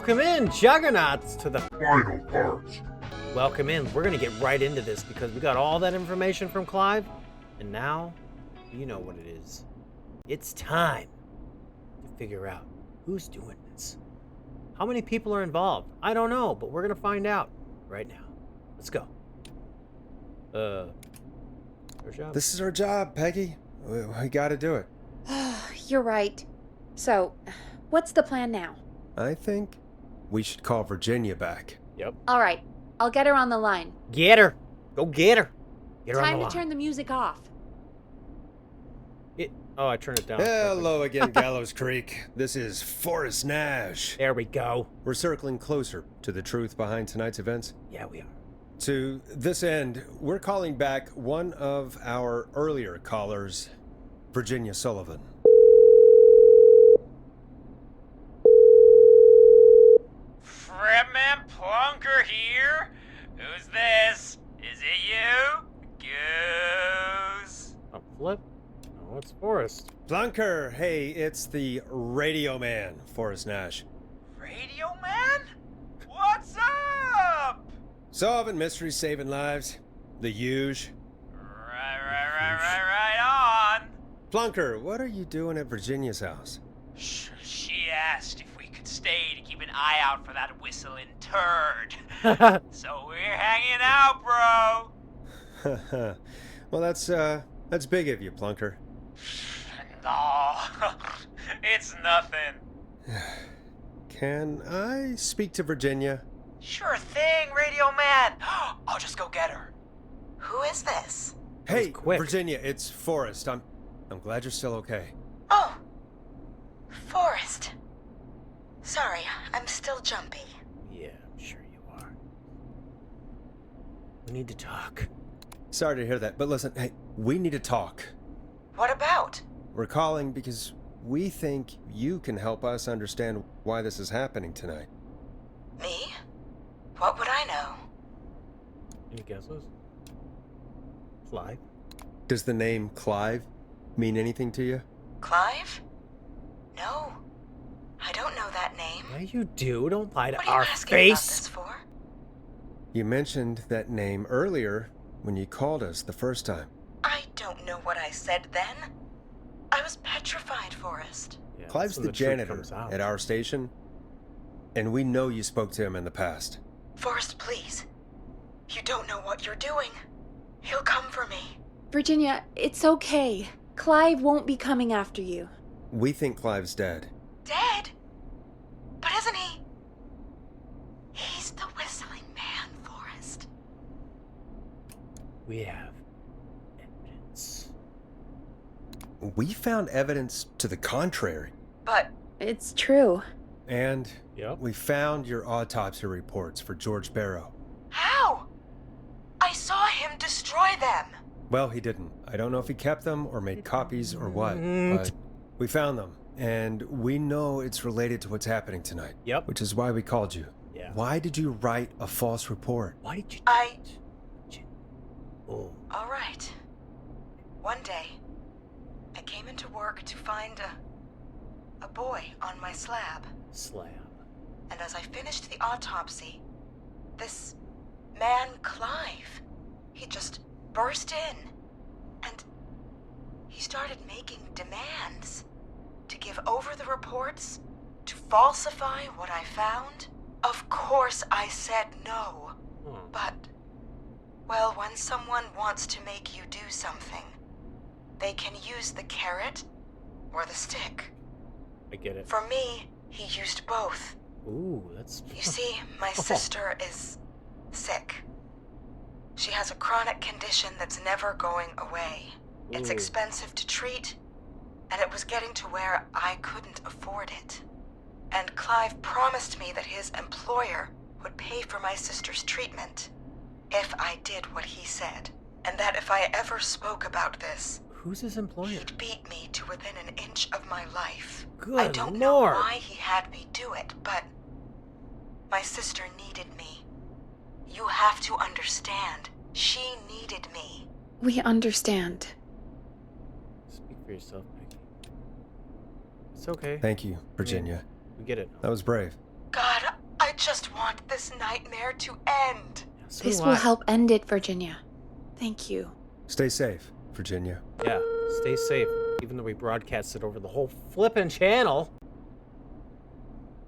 Welcome in, Juggernauts, to the final part. Welcome in. We're gonna get right into this because we got all that information from Clive, and now you know what it is. It's time to figure out who's doing this. How many people are involved? I don't know, but we're gonna find out right now. Let's go. Our job. This is our job, Peggy. We gotta do it. You're right. So, what's the plan now? I think we should call Virginia back. Yep. All right, I'll get her on the line. Get her. Go get her. Get her on Time the to turn the music off. Oh, I turned it down. Hello again, Gallows Creek. This is Forrest Nash. There we go. We're circling closer to the truth behind tonight's events. Yeah, we are. To this end, we're calling back one of our earlier callers, Virginia Sullivan. Fretman Plunker here? Who's this? Is it you? Goose? Oh, flip. No, it's Forrest. Plunker, hey, it's the Radio Man, Forrest Nash. Radio Man? What's up? Solving mysteries, saving lives. The huge. Right on. Plunker, what are you doing at Virginia's house? She asked if we could stay to keep an eye out for that whistling turd. So we're hanging out, bro. Well, that's big of you, Plunker. No, it's nothing. Can I speak to Virginia? Sure thing, Radio Man. I'll just go get her. Who is this? Hey, quick. Virginia, it's Forrest. I'm glad you're still okay. Oh, Forrest. Sorry, I'm still jumpy. Yeah, I'm sure you are. We need to talk. Sorry to hear that, but listen, hey, we need to talk. What about? We're calling because we think you can help us understand why this is happening tonight. Me? What would I know? Any guesses? Clive? Does the name Clive mean anything to you? Clive? No. I don't know that name. Yeah, you do. Don't lie to What are you our asking about this face. for? You mentioned that name earlier when you called us the first time. I don't know what I said then. I was petrified, Forrest. Yeah, Clive's that's when the truth janitor comes out. at our station, and we know you spoke to him in the past. Forrest, please. You don't know what you're doing. He'll come for me. Virginia, it's okay. Clive won't be coming after you. We think Clive's dead. Dead? But isn't he? He's the whistling man, Forrest. We have evidence. We found evidence to the contrary. But It's true. And Yep. we found your autopsy reports for George Barrow. how? I saw him destroy them. Well, he didn't. I don't know if he kept them or made copies or what, Mm. but we found them. And we know it's related to what's happening tonight. Yep. Which is why we called you. Yeah. Why did you write a false report? Why did you do I- it? Oh. All right. One day, I came into work to find a boy on my slab. Slab. And as I finished the autopsy, this man, Clive, he just burst in. And he started making demands to give over the reports, to falsify what I found. Of course I said no. Hmm. But, well, when someone wants to make you do something, they can use the carrot or the stick. I get it. For me, he used both. Ooh, that's... You see, my sister is sick. She has a chronic condition that's never going away. It's Ooh. expensive to treat, and it was getting to where I couldn't afford it. And Clive promised me that his employer would pay for my sister's treatment if I did what he said, and that if I ever spoke about this, Who's his employer? he'd beat me to within an inch of my life. Good I don't know Lord. why he had me do it, but my sister needed me. You have to understand. She needed me. We understand. Speak for yourself, Maggie. It's okay. Thank you, Virginia. We get it. That was brave. God, just want this nightmare to end. So This do will I. help end it, Virginia. Thank you. Stay safe, Virginia. Yeah, stay safe. Even though we broadcasted over the whole flippin' channel.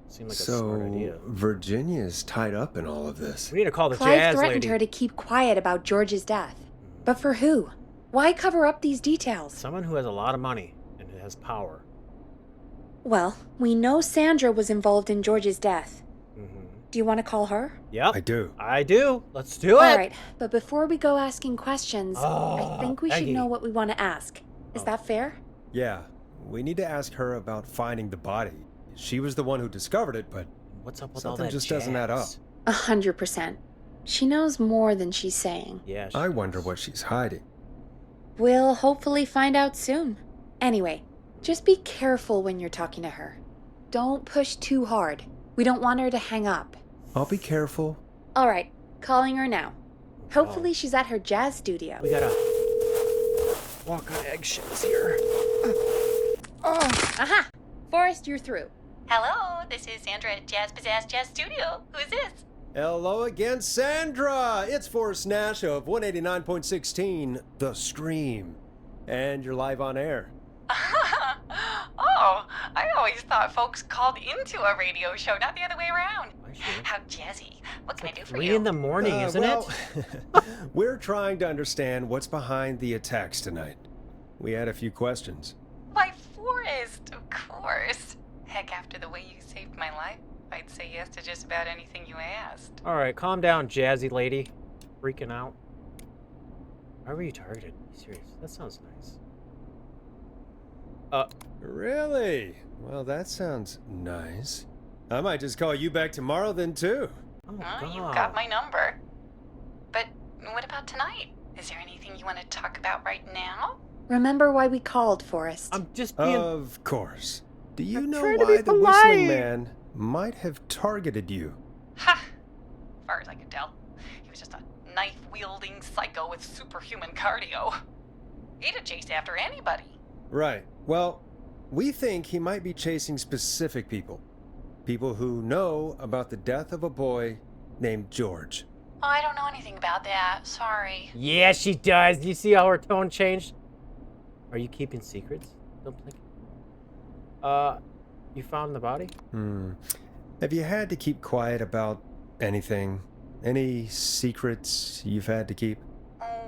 Seemed like a smart idea. Virginia's tied up in all of this. We need to call the Clive jazz threatened lady. her to keep quiet about George's death. But for who? Why cover up these details? Someone who has a lot of money and has power. Well, we know Sandra was involved in George's death. Mm-hmm. Do you want to call her? Yep. I do. I do. Let's do it. All right, but before we go asking questions, I think we should Peggy. know what we want to ask. Is that fair? Yeah, we need to ask her about finding the body. She was the one who discovered it, but What's up with all something that just doesn't add up. jazz? 100%. She knows more than she's saying. Yeah. I wonder what she's hiding. We'll hopefully find out soon. Anyway, just be careful when you're talking to her. Don't push too hard. We don't want her to hang up. I'll be careful. All right, calling her now. Hopefully she's at her jazz studio. We gotta walk on eggshells here. Aha! Forrest, you're through. Hello, this is Sandra at Jazz Pizzazz Jazz Studio. Who is this? Hello again, Sandra! It's Forrest Nash of 189.16, The Scream. And you're live on air. Oh, I always thought folks called into a radio show, not the other way around. Why should- How jazzy. What can I do for 3 you? in the morning, isn't well, it? We're trying to understand what's behind the attacks tonight. We had a few questions. Why, Forrest, of course. Heck, after the way you saved my life, I'd say yes to just about anything you asked. All right, calm down, jazzy lady. Freaking out. Why were you targeted? Be serious. That sounds nice. Really? Well, that sounds nice. I might just call you back tomorrow then, too. Oh, Oh, you God. got my number. But what about tonight? Is there anything you want to talk about right now? Remember why we called, Forrest. I'm just being. Of course. Do you I'm know trying to why be the Whistling polite. Man might have targeted you? Ha! As far as I could tell, he was just a knife-wielding psycho with superhuman cardio. He'd chase after anybody. Right. Well, we think he might be chasing specific people. People who know about the death of a boy named George. Oh, I don't know anything about that. Sorry. Yeah, she does. Do you see how her tone changed? Are you keeping secrets? Don't blink. You found the body? Have you had to keep quiet about anything? Any secrets you've had to keep?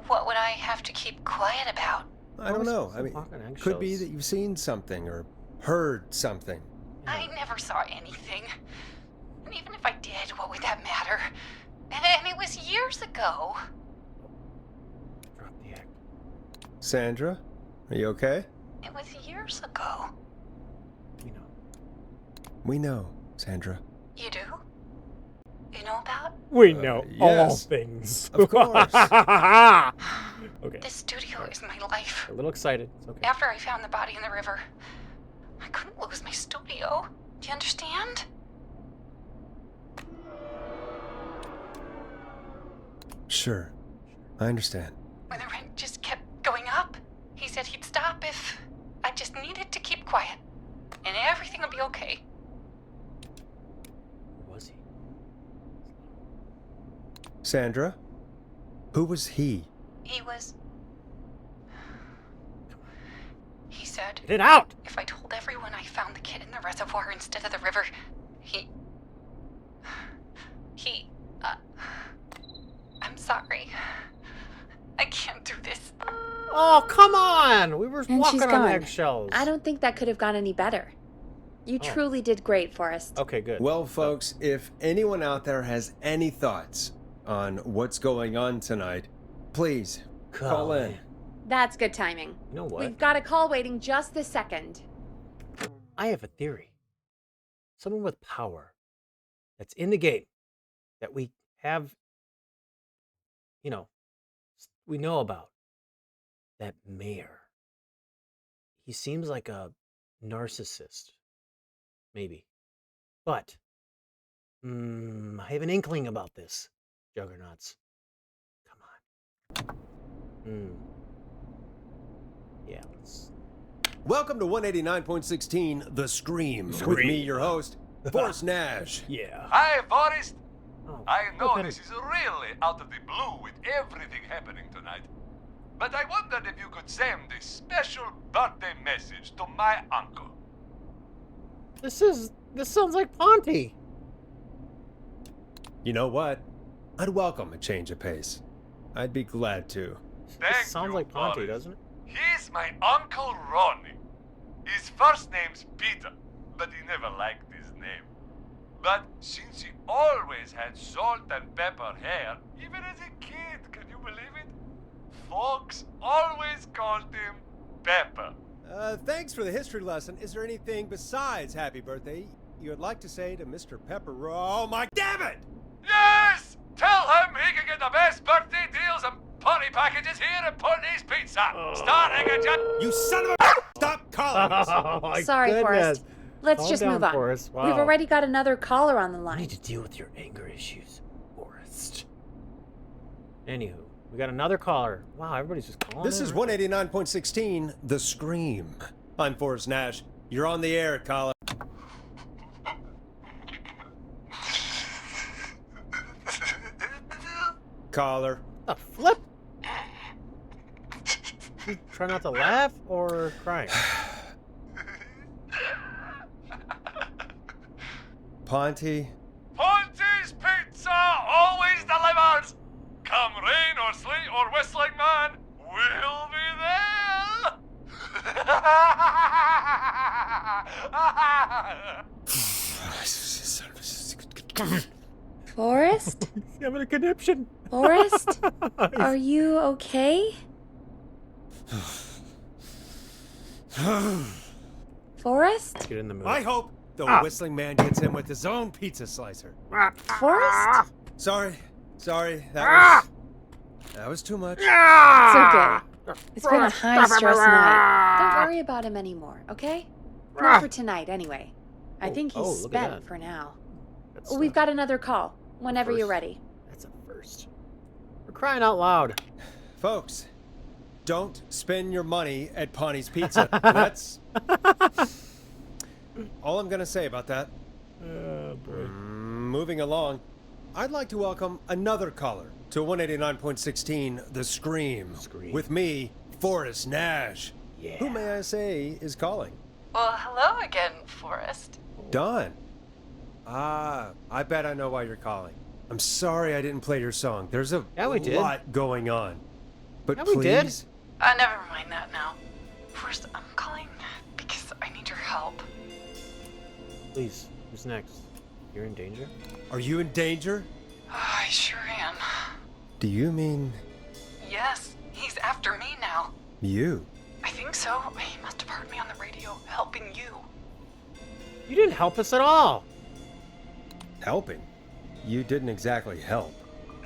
What would I have to keep quiet about? I don't know. I Some mean, fucking eggshells. could be that you've seen something or heard something. I never saw anything. And even if I did, what would that matter? And it was years ago. Drop the egg. Sandra, are you okay? It was years ago. We know. We know, Sandra. You do? You know about? We know all yes. things. Of course. Okay. This studio is my life. A little excited. It's okay. After I found the body in the river, I couldn't lose my studio. Do you understand? Sure. I understand. When the rent just kept going up, he said he'd stop if I just needed to keep quiet. And everything would be okay. Who was he? Sandra? Who was he? He was... He said Get it out! if I told everyone I found the kid in the reservoir instead of the river, he... I'm sorry. I can't do this. Oh, come on! We were And walking she's on gone. eggshells. I don't think that could have gone any better. You Oh. truly did great, Forrest. Okay, good. Well, folks, if anyone out there has any thoughts on what's going on tonight, please call in. That's good timing. You know what? We've got a call waiting just this second. I have a theory. Someone with power that's in the game that we have, we know about. That mayor. He seems like a narcissist. Maybe. But, I have an inkling about this, Juggernauts. Come on. Yeah, let's... Welcome to 189.16, The Scream. With me, your host, Forrest Nash. Yeah. Hi, Forrest. Oh, I know okay. this is really out of the blue with everything happening tonight. But I wondered if you could send a special birthday message to my uncle. This sounds like Ponty. You know what? I'd welcome a change of pace. I'd be glad to. Thank This sounds you, like Ponty, Forrest. doesn't it? He's my Uncle Ronnie. His first name's Peter, but he never liked his name. But since he always had salt and pepper hair, even as a kid, can you believe it? Folks always called him Pepper. Thanks for the history lesson. Is there anything besides happy birthday you would like to say to Mr. Pepper? Oh my damn it! Yes! Tell him he can get the best birthday deals and party packages here at Putney's Pizza. Starting at just... You son of a... Stop calling us! Oh, my Sorry, goodness. Forrest. Let's Calm just down, move on. Forrest. We've Wow. already got another caller on the You line. need to deal with your anger issues, Forrest. Anywho, we got another caller. Wow, everybody's just calling. This in, is right? 189.16, The Scream. I'm Forrest Nash. You're on the air, caller. Caller. The flip? You try not to laugh or crying? Ponty. Ponty's Pizza always delivers! Come rain or sleet or whistling man, we'll be there! Forrest? He's having a conniption. Forrest? Are you okay? Forrest? Get in the mood. I hope the whistling man gets in with his own pizza slicer. Forrest? Sorry. That was too much. It's okay. It's been a high-stress night. Don't worry about him anymore, okay? Not for tonight, anyway. I think he's look at spent that. for now. That's We've got another call, whenever you're first. ready. That's a first. We're crying out loud. Folks, don't spend your money at Ponty's Pizza. That's all I'm going to say about that. Oh, boy. Moving along, I'd like to welcome another caller to 189.16 The Scream. With me, Forrest Nash. Yeah. Who, may I say, is calling? Well, hello again, Forrest. Don. I bet I know why you're calling. I'm sorry I didn't play your song. There's a Yeah, we did. lot going on. But Yeah, please, we did. Never mind that now. Forrest, I'm calling because I need your help. Please, who's next? You're in danger? are you in danger? I sure am. Do you mean Yes, he's after me now. you? I think so. He must have heard me on the radio helping you. You didn't help us at all. Helping? You didn't exactly help.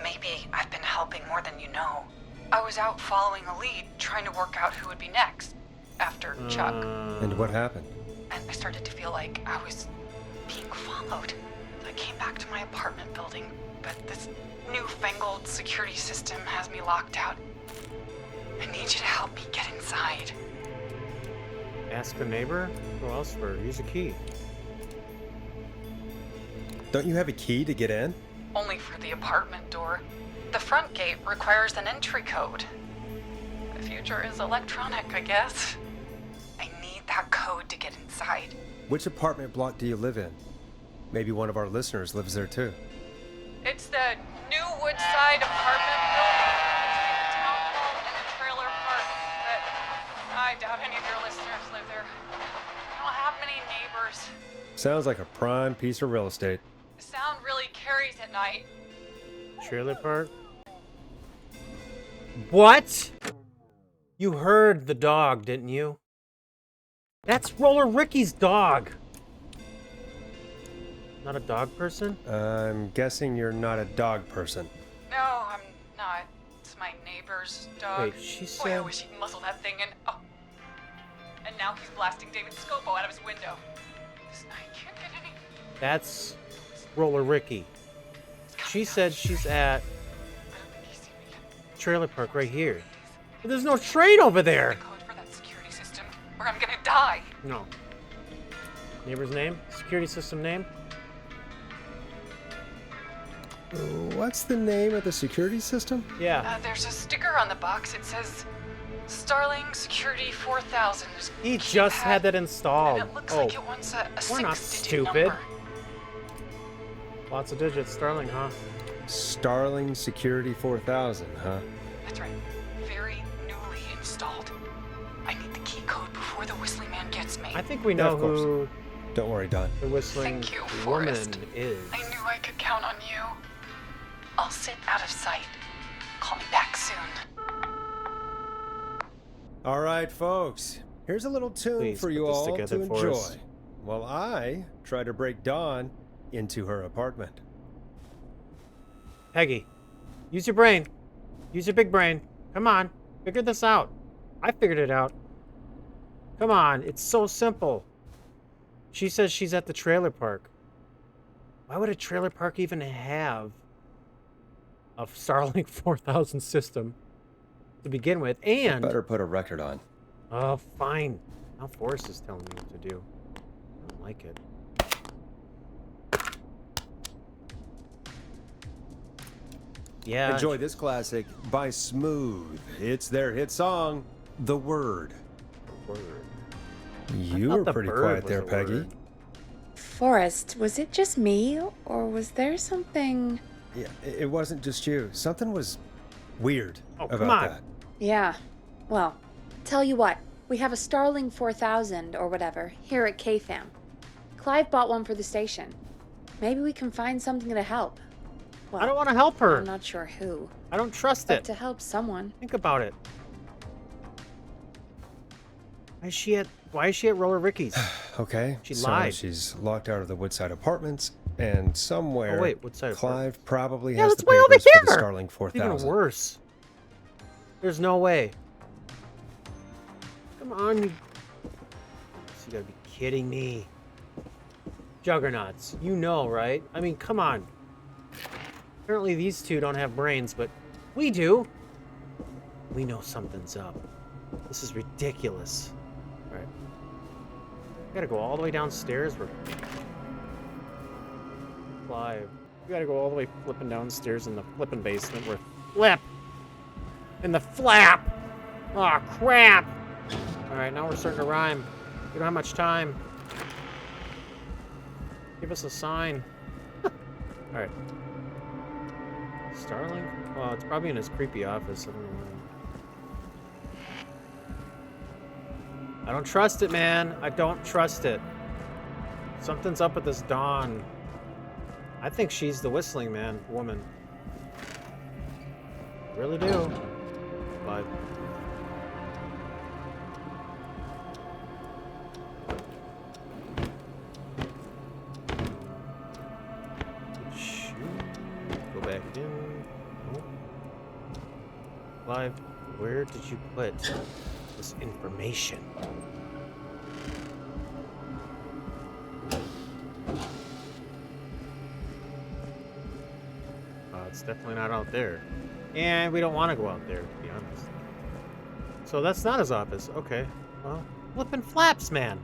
Maybe I've been helping more than you know. I was out following a lead, trying to work out who would be next after Chuck. And what happened? And I started to feel like I was being followed. I came back to my apartment building, but this newfangled security system has me locked out. I need you to help me get inside. Ask a neighbor? Who else for? Use a key. Don't you have a key to get in? Only for the apartment door. The front gate requires an entry code. The future is electronic, I guess. I need that code to get inside. Which apartment block do you live in? Maybe one of our listeners lives there too. It's the new Woodside apartment building between the town hall and the trailer park. But I doubt any of your listeners live there. I don't have many neighbors. Sounds like a prime piece of real estate. The sound really carries at night. Trailer park? What? You heard the dog, didn't you? That's Roller Ricky's dog. Not a dog person? I'm guessing you're not a dog person. No, I'm not. It's my neighbor's dog. Wait, she Boy, I said... wish he'd muzzle that thing and and now he's blasting David Scopo out of his window. I can't get any. That's Roller Ricky. She said she's at I don't think he's seen me yet. trailer park right here. But there's no train over The there. code for that security system, or I'm gonna die. No. Neighbor's name? Security system name? What's the name of the security system? Yeah. There's a sticker on the box. It says Starling Security 4000. He just had that installed. And it looks Oh, like it wants a we're not 6-digit stupid. number. Lots of digits. Starling, huh? Starling Security 4000, huh? That's right. Very newly installed. I need the key code before the whistling man gets me. I think we Yeah, know of course. who Don't worry, Don. the whistling Thank you, woman Forrest. is. I knew I could count on you. I'll sit out of sight. Call me back soon. All right, folks. Here's a little tune Please for put you this all together to for enjoy us. while I try to break Dawn into her apartment. Peggy, use your brain. Use your big brain. Come on. Figure this out. I figured it out. Come on. It's so simple. She says she's at the trailer park. Why would a trailer park even have a Starlink 4000 system to begin with? And Better put a record on. oh, fine. Now Forrest is telling me what to do. I don't like it. Yeah. Enjoy this classic by Smooth. It's their hit song, The Word. Word. You thought were the pretty bird quiet was there, a Peggy. word. Forrest, was it just me, or was there something... Yeah, it wasn't just you. Something was weird Oh, about come on. that. Yeah, well, tell you what, we have a Starling 4000 or whatever here at KFAM. Clive bought one for the station. Maybe we can find something to help. Well, I don't want to help her. I'm not sure who, I don't trust but it. to help someone. Think about it. Why is she at Roller Ricky's? Okay, She so lied. she's locked out of the Woodside Apartments, and somewhere Oh, wait, Woodside Clive probably Yeah, has that's the way over papers for the here! Starling It's 4000. even worse. There's no way. Come on, you gotta be kidding me. Juggernauts, you know, right? I mean, come on. Apparently these two don't have brains, but we do. We know something's up. This is ridiculous. All right. We gotta go all the way downstairs. We're Clive. We gotta go all the way flipping downstairs in the flipping basement. We're flip in the flap. Oh crap! All right, now we're starting to rhyme. We don't have much time. Give us a sign. All right. Starling? Well, it's probably in his creepy office. I don't know. I don't trust it, man. I don't trust it. Something's up with this Dawn. I think she's the whistling man woman. I really do. But shoot. Go back in. Nope. Clive, where did you put this information? It's definitely not out there. And we don't want to go out there, to be honest. So that's not his office. Okay. Well, flippin' flaps, man.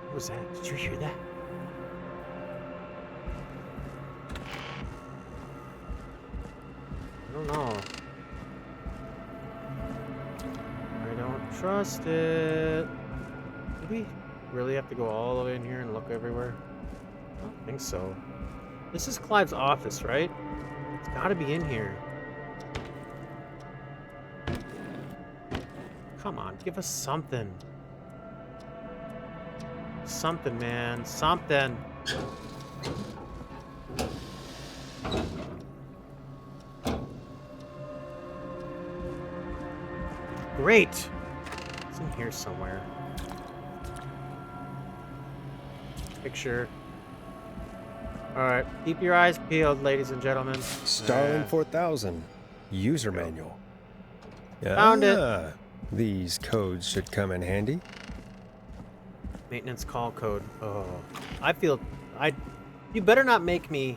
What was that? Did you hear that? I don't know. I don't trust it. Do we really have to go all the way in here and look everywhere? I don't think so. This is Clive's office, right? It's gotta be in here. Come on, give us something. Something, man. Something. Great. It's in here somewhere. Picture. Alright, keep your eyes peeled, ladies and gentlemen. Starling 4000 user manual. Found it. These codes should come in handy. Maintenance call code. Oh, you better not make me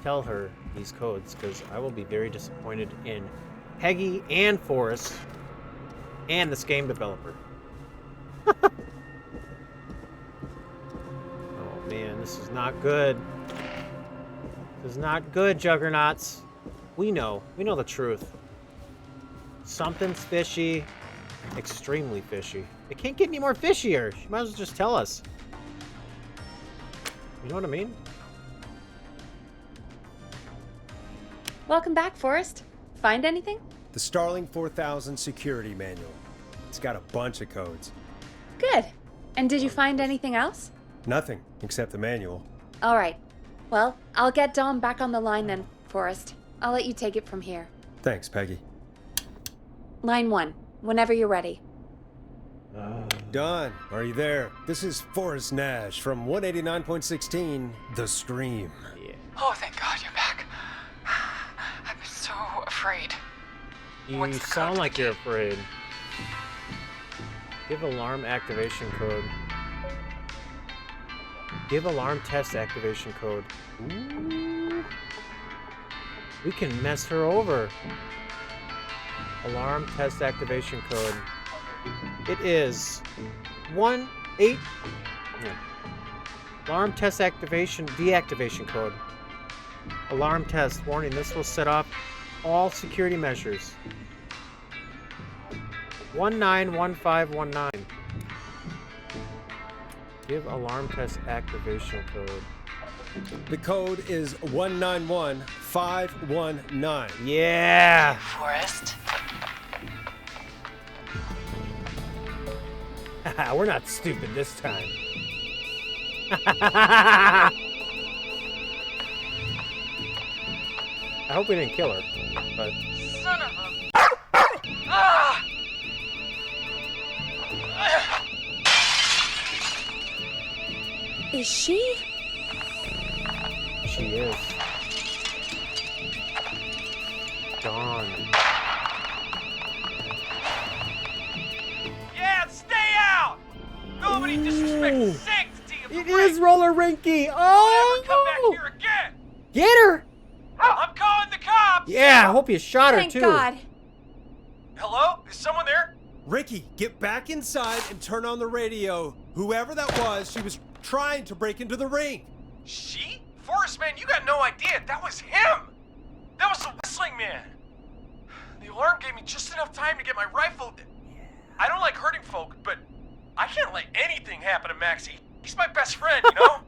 tell her these codes, because I will be very disappointed in Peggy and Forrest and this game developer. Oh man, this is not good. This is not good, Juggernauts. We know the truth. Something's fishy. Extremely fishy. It can't get any more fishier. She might as well just tell us. You know what I mean? Welcome back, Forrest. Find anything? The Starling 4000 security manual. It's got a bunch of codes. Good. And did you find anything else? Nothing except the manual. All right. Well, I'll get Dom back on the line then, Forrest. I'll let you take it from here. Thanks, Peggy. Line 1, whenever you're ready. Don, are you there? This is Forrest Nash from 189.16, The Scream. Yeah. Oh, thank God you're back. I've been so afraid. You What's the code sound to like the you're key? afraid. Give alarm activation code. Give alarm test activation code. Ooh. We can mess her over. Alarm test activation code. It is 18. No. Alarm test activation deactivation code. Alarm test warning. This will set off all security measures. 191519. Give alarm test activation code. The code is 191519. Yeah. Forrest? We're not stupid this time. I hope we didn't kill her, but Son of a... Ah! Is she? she is. Dawn. Yeah, stay out! Nobody disrespects the sanctity of the It ring. is Roller Rinky. Don't ever Oh, come back no. here again! Get her. I'm calling the cops! Yeah, I hope you shot her Thank too. God. Hello? Is someone there? Ricky, get back inside and turn on the radio. Whoever that was, she was trying to break into the ring. She? Forrest, man, you got no idea. That was him! That was the whistling man! The alarm gave me just enough time to get my rifle. I don't like hurting folk, but I can't let anything happen to Maxie. He's my best friend, you know?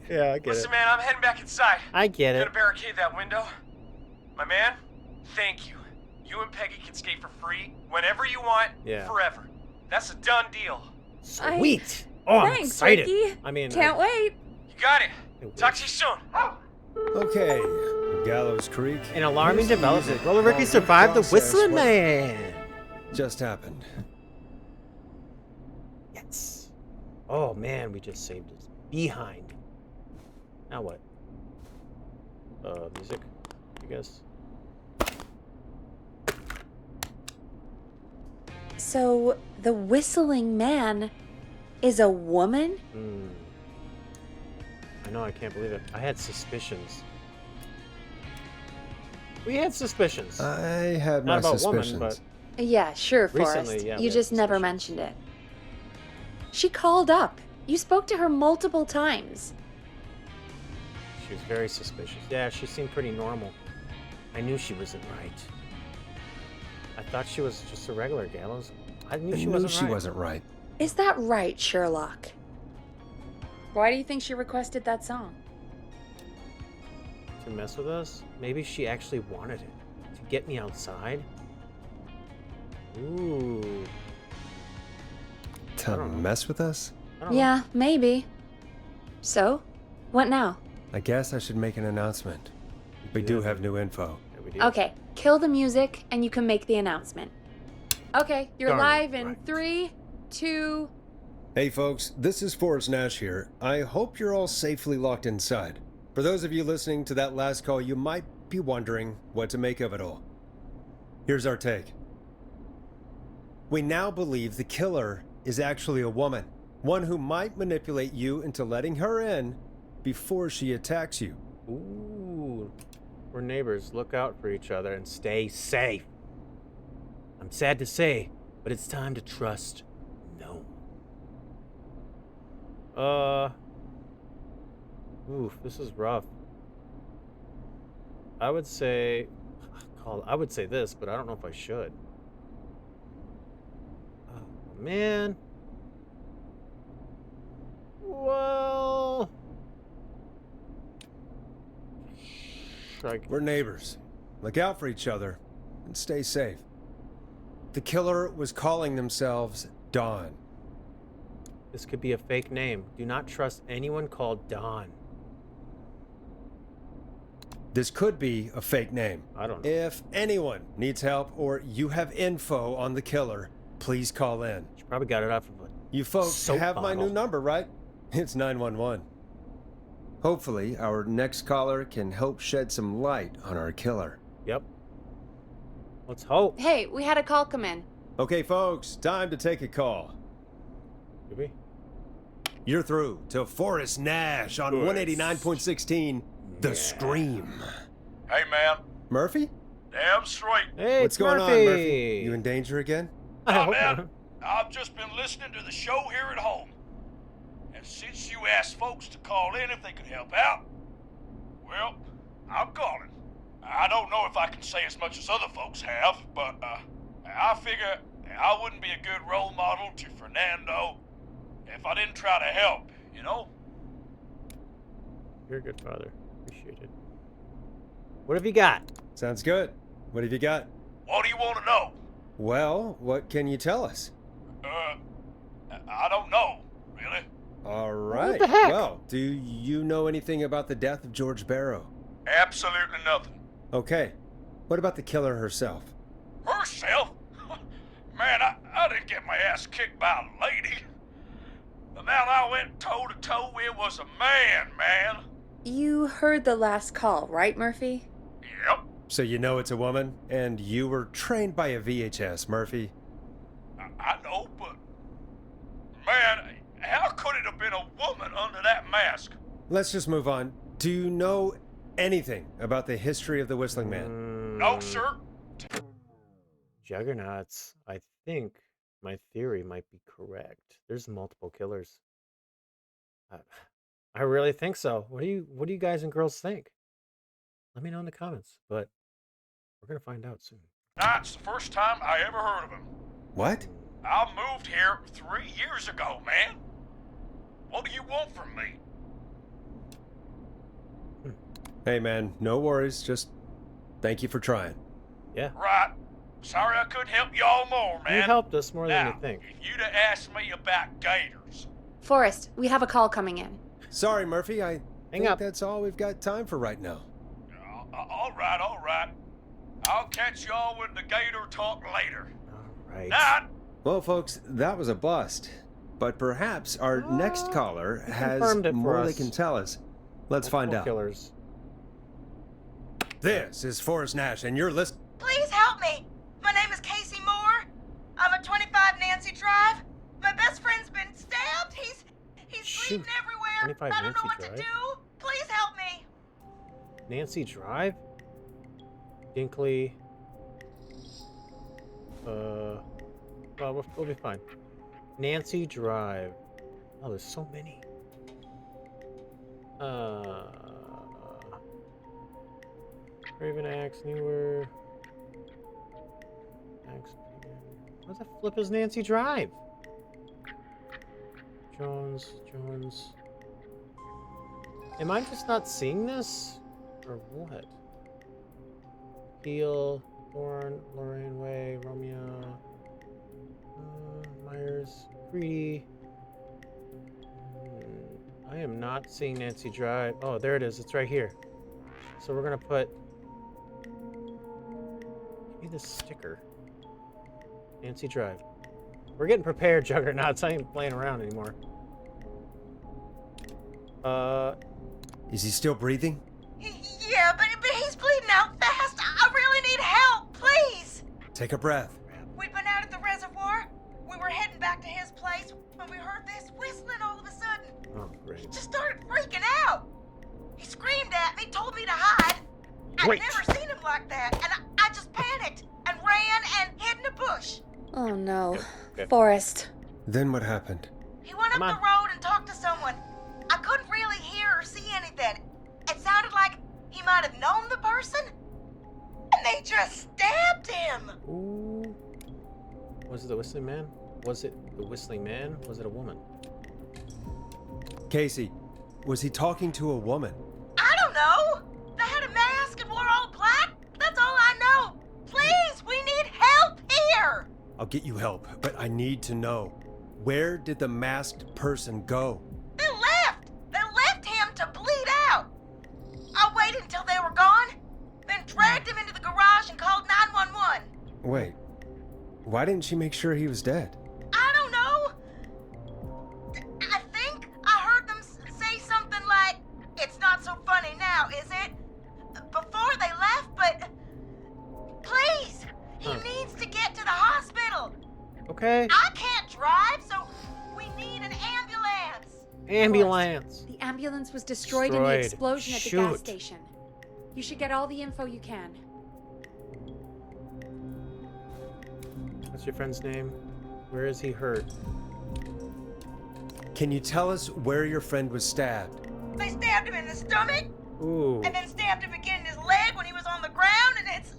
Yeah, I get Listen, it. man, I'm heading back inside. I get Gonna it. barricade that window. My man, thank you. You and Peggy can skate for free whenever you want, Yeah. forever. That's a done deal. Sweet. Oh, I'm Thanks, excited. Ricky. I mean, Can't wait. You got it. I Talk to you soon. Okay, Gallows Creek. An alarming Here's the development. music Roller Ricky while we survived the process Whistling what Man. just happened. Yes. Oh man, we just saved his behind. Now what? Music, I guess. So, the whistling man is a woman? I know, I can't believe it. I had suspicions. We had suspicions. I had my Not about woman, suspicions. but Yeah, sure, Recently, Forrest. yeah, we You had just never suspicions. mentioned it. She called up. You spoke to her multiple times. she was very suspicious. Yeah, she seemed pretty normal. I knew she wasn't right. I thought she was just a regular Gallows. I knew she wasn't right. Is that right, Sherlock? Why do you think she requested that song? To mess with us? Maybe she actually wanted it. To get me outside? Ooh. To mess with us? I don't know. Yeah, maybe. So, what now? I guess I should make an announcement. We do have new info. Yeah, we did. Okay, kill the music and you can make the announcement. Okay, you're Darn live in right. 3, 2... Hey folks, this is Forrest Nash here. I hope you're all safely locked inside. For those of you listening to that last call, you might be wondering what to make of it all. Here's our take. We now believe the killer is actually a woman. One who might manipulate you into letting her in before she attacks you. Ooh. We're neighbors. Look out for each other and stay safe. I'm sad to say, but it's time to trust no. Oof, this is rough. I would say this, but I don't know if I should. Oh, man. Well, We're neighbors. Look out for each other and stay safe. The killer was calling themselves Dawn. this could be a fake name. Do not trust anyone called Don. This could be a fake name. I don't know. If anyone needs help or you have info on the killer, please call in. She probably got it off of a You folks soap have my bottle. new number, right? It's 911. Hopefully, our next caller can help shed some light on our killer. Yep. Let's hope. Hey, we had a call come in. Okay, folks, time to take a call. Did we? You're through to Forrest Nash on 189.16, The Scream. Hey, man. Murphy? Damn straight. Hey, What's it's going Murphy. on, Murphy? You in danger again? I Oh, hope man. not. I've just been listening to the show here at home. And since you asked folks to call in if they could help out, well, I'm calling. I don't know if I can say as much as other folks have, but I figure I wouldn't be a good role model to Fernando if I didn't try to help, you know? You're a good father. Appreciate it. What have you got? Sounds good. What have you got? What do you want to know? Well, what can you tell us? I don't know, really. All right. the heck? Well, do you know anything about the death of George Barrow? Absolutely nothing. Okay. What about the killer herself? Herself? Man, I didn't get my ass kicked by a lady. The man I went toe-to-toe with was a man. You heard the last call, right, Murphy? Yep. So you know it's a woman, and you were trained by a VHS, Murphy. I know, but... Man, how could it have been a woman under that mask? Let's just move on. Do you know anything about the history of the Whistling Man? No, sir. Juggernauts. I think my theory might be correct. There's multiple killers. I really think so. What do you guys and girls think? Let me know in the comments. But we're gonna find out soon. That's the first time I ever heard of him. What? I moved here 3 years ago, man. What do you want from me? Hey, man, no worries. Just thank you for trying. Yeah. Right. Sorry I couldn't help y'all more, man. You helped us more than Now, you think. if you'd have asked me about gators, Forrest, we have a call coming in. Sorry, Murphy. I think up. that's all we've got time for right now. all right. I'll catch y'all with the gator talk later. All right. Night. Well, folks, that was a bust. But perhaps our next caller he has confirmed it for more they us. can tell us. Let's find Multiple out. Killers. This is Forrest Nash, and you're listening. Please help me. My name is Casey Moore. I'm at 25 Nancy Drive. My best friend's been stabbed. He's Shoot. bleeding everywhere. 25 I don't know Nancy what Drive? to do. Please help me. Nancy Drive? Dinkley. Well, we'll be fine. Nancy Drive. Oh, there's so many. Raven Axe, Newer. Axe. What the flip is Nancy Drive? Jones. Am I just not seeing this? Or what? Peel, Thorne, Lorraine Way, Romeo, Myers, Greedy. I am not seeing Nancy Drive. Oh, there it is. It's right here. So we're gonna put. Give me this sticker. Nancy Drive. We're getting prepared, Juggernauts. I ain't playing around anymore. Is he still breathing? Yeah, but he's bleeding out fast. I really need help. Please. Take a breath. We'd been out at the reservoir. We were heading back to his place when we heard this whistling all of a sudden. Oh, He great. just started freaking out. He screamed at me, told me to hide. I'd Wait. never seen him like that, and I just panicked and ran and hid in a bush. Oh no. Okay. Forrest. Then what happened? He went Come up on. the road and talked to someone. I couldn't really hear or see anything. might have known the person, and they just stabbed him. Ooh. Was it the Whistling Man? Was it the Whistling Man? Was it a woman? Casey, was he talking to a woman? I don't know. They had a mask and wore all black. That's all I know. Please, we need help here. I'll get you help, but I need to know. Where did the masked person go? They left. They left him to bleed out. I waited until they were gone, then dragged him into the garage and called 911. Wait, why didn't she make sure he was dead? I don't know. I think I heard them say something like, "It's not so funny now, is it?" Before they left, but please, he needs to get to the hospital. Okay. I can't drive, so we need an ambulance. Ambulance. The ambulance was destroyed in the Destroyed. explosion at the Shoot. gas station. You should get all the info you can. What's your friend's name? Where is he hurt? Can you tell us where your friend was stabbed? They stabbed him in the stomach, Ooh. and then stabbed him again in his leg when he was on the ground, and it's...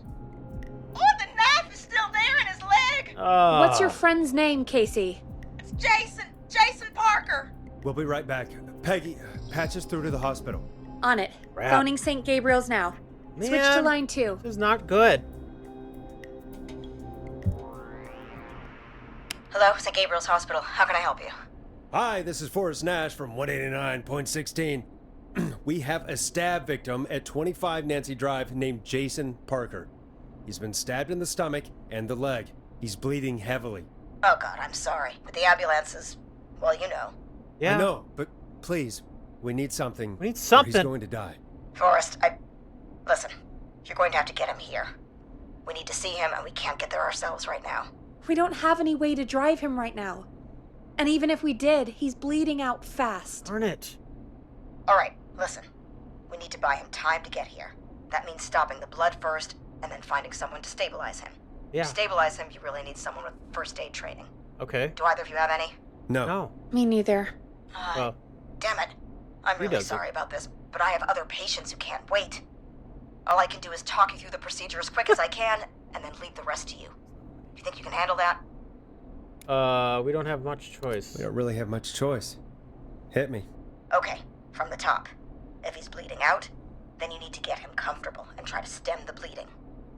Oh, the knife is still there in his leg. What's your friend's name, Casey? It's Jason Parker. We'll be right back. Peggy, patch us through to the hospital. On it. Crap. Phoning St. Gabriel's now. Switch to Man. line 2. This is not good. Hello, St. Gabriel's Hospital. How can I help you? Hi, this is Forrest Nash from 189.16. We have a stab victim at 25 Nancy Drive named Jason Parker. He's been stabbed in the stomach and the leg. He's bleeding heavily. Oh, God, I'm sorry. But the ambulance is... Well, you know. Yeah. I know, but please, we need something. We need or something. He's going to die. Forrest, Listen, you're going to have to get him here. We need to see him, and we can't get there ourselves right now. We don't have any way to drive him right now. And even if we did, he's bleeding out fast. Darn it. All right, listen. We need to buy him time to get here. That means stopping the blood first, and then finding someone to stabilize him. Yeah. To stabilize him, you really need someone with first aid training. Okay. Do either of you have any? No. No. Me neither. Well, Damn it. I'm He really doesn't. sorry about this, but I have other patients who can't wait. All I can do is talk you through the procedure as quick as I can, and then leave the rest to you. You think you can handle that? we don't have much choice. We don't really have much choice. Hit me. Okay, from the top. If he's bleeding out, then you need to get him comfortable and try to stem the bleeding.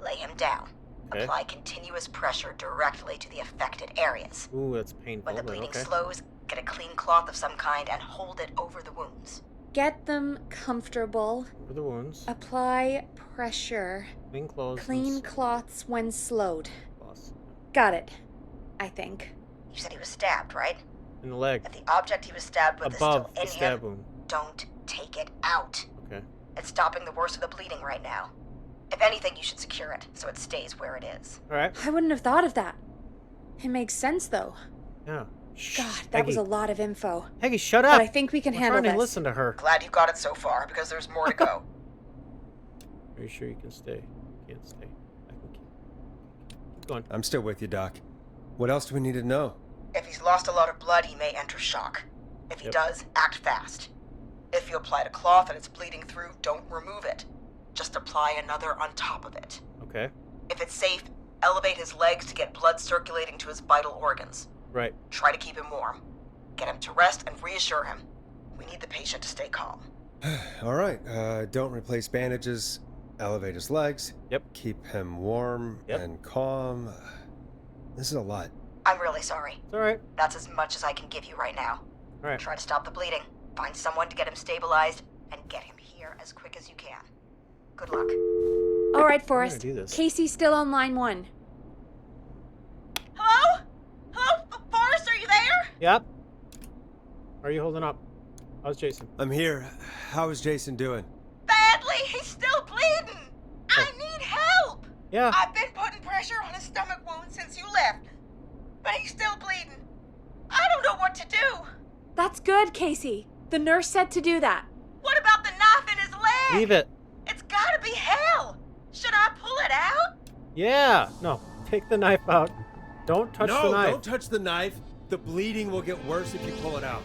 Lay him down. Okay. Apply continuous pressure directly to the affected areas. Ooh, that's painful. When the but bleeding okay. slows, get a clean cloth of some kind and hold it over the wounds. Get them comfortable. For the wounds. Apply pressure. Clean clothes. Clean cloths when slowed. Cloths. Got it. I think. You said he was stabbed, right? In the leg. If the object he was stabbed with Above is the still in stab him, wound. don't take it out. Okay. It's stopping the worst of the bleeding right now. If anything, you should secure it so it stays where it is. Alright. I wouldn't have thought of that. It makes sense, though. Yeah. Shh, God, that was Peggy. a lot of info. Peggy, shut But up! I think we can We're handle trying this. to listen to her. Glad you got it so far, because there's more to go. Are you sure you can stay? You can't stay. I can keep going. I'm still with you, Doc. What else do we need to know? If he's lost a lot of blood, he may enter shock. If he Yep. does, act fast. If you applied a cloth and it's bleeding through, don't remove it. Just apply another on top of it. Okay. If it's safe, elevate his legs to get blood circulating to his vital organs. Right. Try to keep him warm. Get him to rest and reassure him. We need the patient to stay calm. All right. Don't replace bandages. Elevate his legs. Yep. Keep him warm Yep. and calm. This is a lot. I'm really sorry. It's alright. That's as much as I can give you right now. Alright. Try to stop the bleeding. Find someone to get him stabilized, and get him here as quick as you can. Good luck. All right, Forrest. do this. Casey's still on line 1. Hello? Hello? Forrest, are you there? Yep. Are you holding up? How's Jason? I'm here. How is Jason doing? Badly. He's still bleeding. I need help. Yeah. I've been putting pressure on his stomach wound since you left, but he's still bleeding. I don't know what to do. That's good, Casey. The nurse said to do that. What about the knife in his leg? Leave it. It's gotta be hell. Should I pull it out? Yeah. No. Take the knife out. Don't touch no, the knife. don't touch the knife. The bleeding will get worse if you pull it out.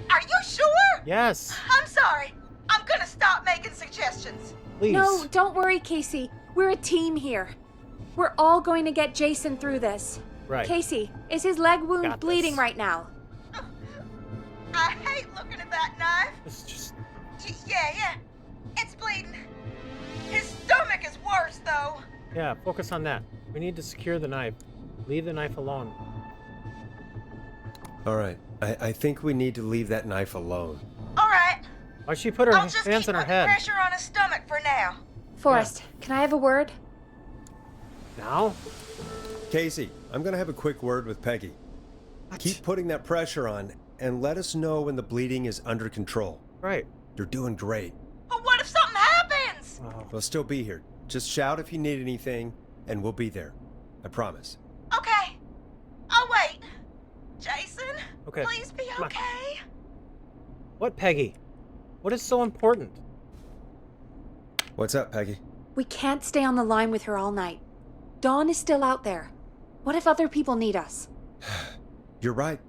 Are you sure? Yes. I'm sorry. I'm gonna stop making suggestions? Please. No, don't worry, Casey. We're a team here. We're all going to get Jason through this. Right. Casey, is his leg wound Got bleeding this. right now? I hate looking at that knife. It's just. Yeah. It's bleeding. His stomach is worse, though. Yeah, focus on that. We need to secure the knife. Leave the knife alone. All right. I think we need to leave that knife alone. All right. Why'd she put her I'll just hands keep on her putting head? pressure on his stomach for now. Forrest, can I have a word? Now? Casey, I'm going to have a quick word with Peggy. Keep putting that pressure on and let us know when the bleeding is under control. Right. You're doing great. But what if something happens? Oh, We'll still be here. Just shout if you need anything, and we'll be there. I promise. Okay. I'll wait. Jason, Okay. please be Come on. okay. what, Peggy? What is so important? What's up, Peggy? We can't stay on the line with her all night. Dawn is still out there. What if other people need us? You're right.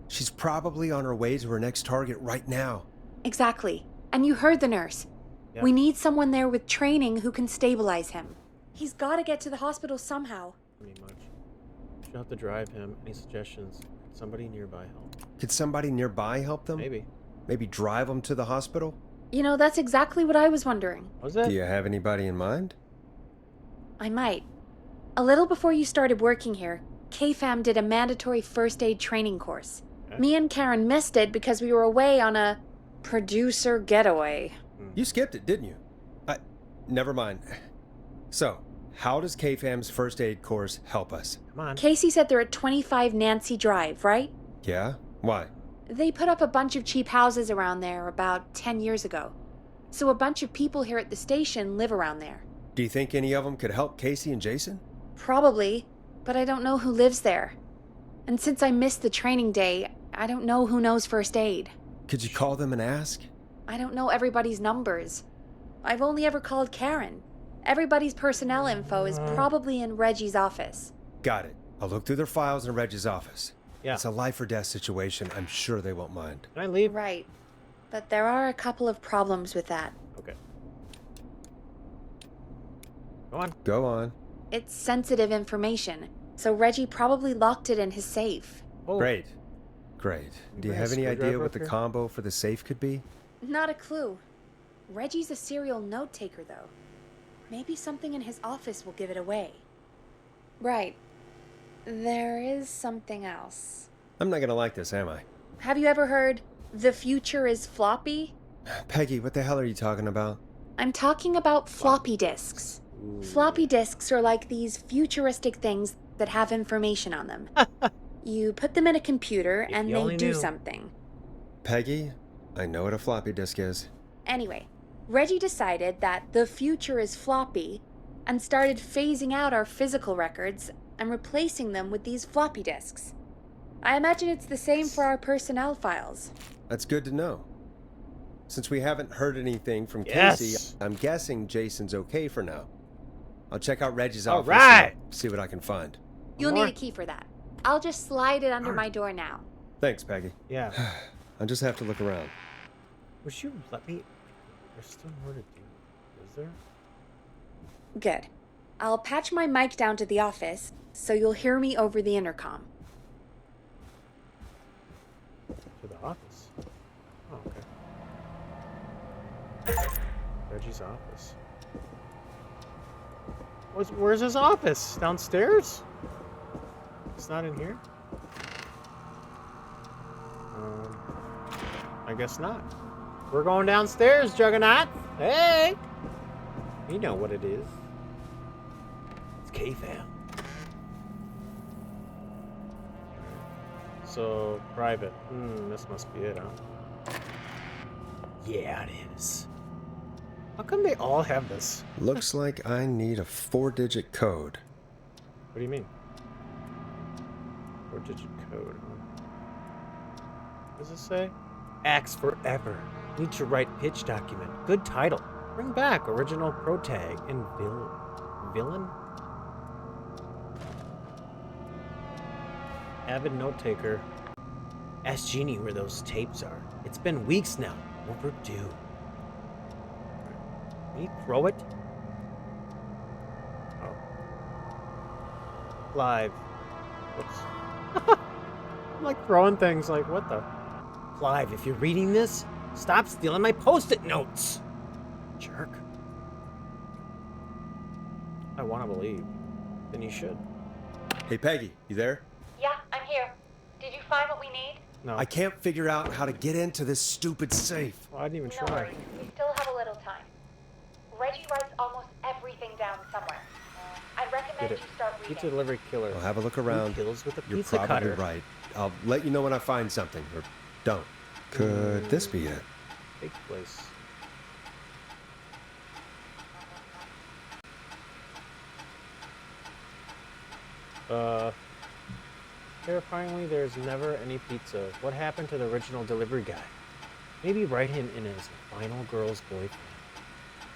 She's probably on her way to her next target right now. Exactly. And you heard the nurse. Yeah. We need someone there with training who can stabilize him. He's got to get to the hospital somehow. Pretty much. She'll have to drive him. Any suggestions? Could somebody nearby help? Could somebody nearby help them? Maybe. Maybe drive them to the hospital? You know, that's exactly what I was wondering. Was it? Do you have anybody in mind? I might. A little before you started working here, KFAM did a mandatory first aid training course. Okay. Me and Karen missed it because we were away on a producer getaway. You skipped it, didn't you? Never mind. So, how does KFAM's first aid course help us? Come on. Casey said they're at 25 Nancy Drive, right? Yeah? Why? They put up a bunch of cheap houses around there about 10 years ago. So a bunch of people here at the station live around there. Do you think any of them could help Casey and Jason? Probably, but I don't know who lives there. And since I missed the training day, I don't know who knows first aid. Could you call them and ask? I don't know everybody's numbers. I've only ever called Karen. Everybody's personnel info is probably in Reggie's office. Got it. I'll look through their files in Reggie's office. Yeah. It's a life or death situation. I'm sure they won't mind. Can I leave? Right. But there are a couple of problems with that. Okay. Go on. Go on. It's sensitive information, so Reggie probably locked it in his safe. Oh, Great. Do you bring a have any idea screwdriver what up the here? combo for the safe could be? Not a clue. Reggie's a serial note taker, though. Maybe something in his office will give it away. Right. There is something else. I'm not gonna like this, am I? Have you ever heard, the future is floppy? Peggy, what the hell are you talking about? I'm talking about floppy disks. Floppy disks are like these futuristic things that have information on them. You put them in a computer and you they only do knew. something. Peggy, I know what a floppy disk is. Anyway, Reggie decided that the future is floppy and started phasing out our physical records and replacing them with these floppy disks. I imagine it's the same for our personnel files. That's good to know. Since we haven't heard anything from Yes. Casey, I'm guessing Jason's okay for now. I'll check out Reggie's All office right. and see what I can find. You'll More? need a key for that. I'll just slide it under my door now. Thanks, Peggy. Yeah. I'll just have to look around. Would you let me? There's still more to do. Is there? Good. I'll patch my mic down to the office, so you'll hear me over the intercom. To the office. Oh, okay. Reggie's office. Where's his office? Downstairs? It's not in here? I guess not. We're going downstairs, Juggernaut. Hey! You know what it is. It's K-Fam. So, private. This must be it, huh? Yeah, it is. How come they all have this? Looks like I need a 4-digit code. What do you mean? 4-digit code, huh? What does it say? Axe forever. Need to write pitch document. Good title. Bring back original pro tag and villain? Avid note taker. Ask Jeannie where those tapes are. It's been weeks now. overdue. Can you throw it? Oh. Clive. Whoops. I'm like throwing things like, what the? Clive, if you're reading this, stop stealing my post-it notes. Jerk. I want to believe. Then you should. Hey, Peggy, you there? Yeah, I'm here. Did you find what we need? No. I can't figure out how to get into this stupid safe. Well, I didn't even No try. worries. We still have a little time. Reggie writes almost everything down somewhere. I'd recommend Get it. you start reading. Pizza delivery killer. I'll have a look Who around. kills with a You're pizza probably cutter? right. I'll let you know when I find something, or don't. Could this be it? Big place. Terrifyingly, there's never any pizza. What happened to the original delivery guy? Maybe write him in as a final girl's boyfriend.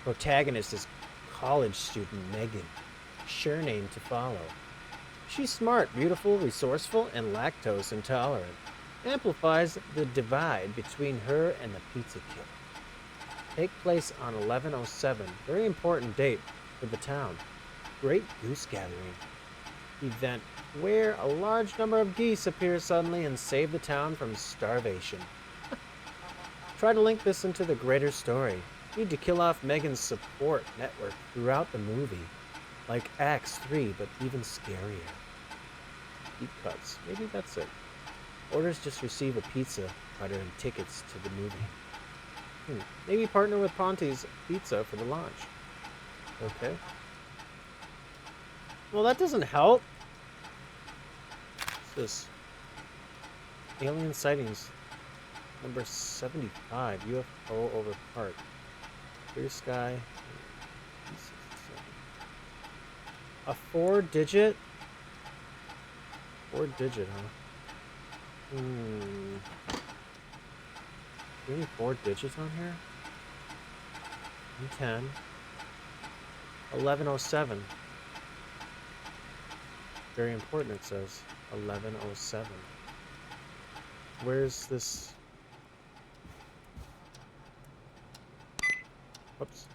Protagonist is college student Megan. Sure name to follow. She's smart, beautiful, resourceful, and lactose intolerant. Amplifies the divide between her and the pizza killer. Take place on 11/07. Very important date for the town. Great goose gathering event where a large number of geese appear suddenly and save the town from starvation. Try to link this into the greater story. Need to kill off Megan's support network throughout the movie. Like Acts 3, but even scarier. Deep cuts. Maybe that's it. Orders just receive a pizza cutter and tickets to the movie. Maybe partner with Ponte's Pizza for the launch. Okay. Well, that doesn't help. What's this? Alien sightings. Number 75. UFO over park. Clear sky. A 4-digit? 4-digit, huh? Do any 4 digits on here? 10. 11/07. Very important, it says. 11/07. Where's this? Whoops.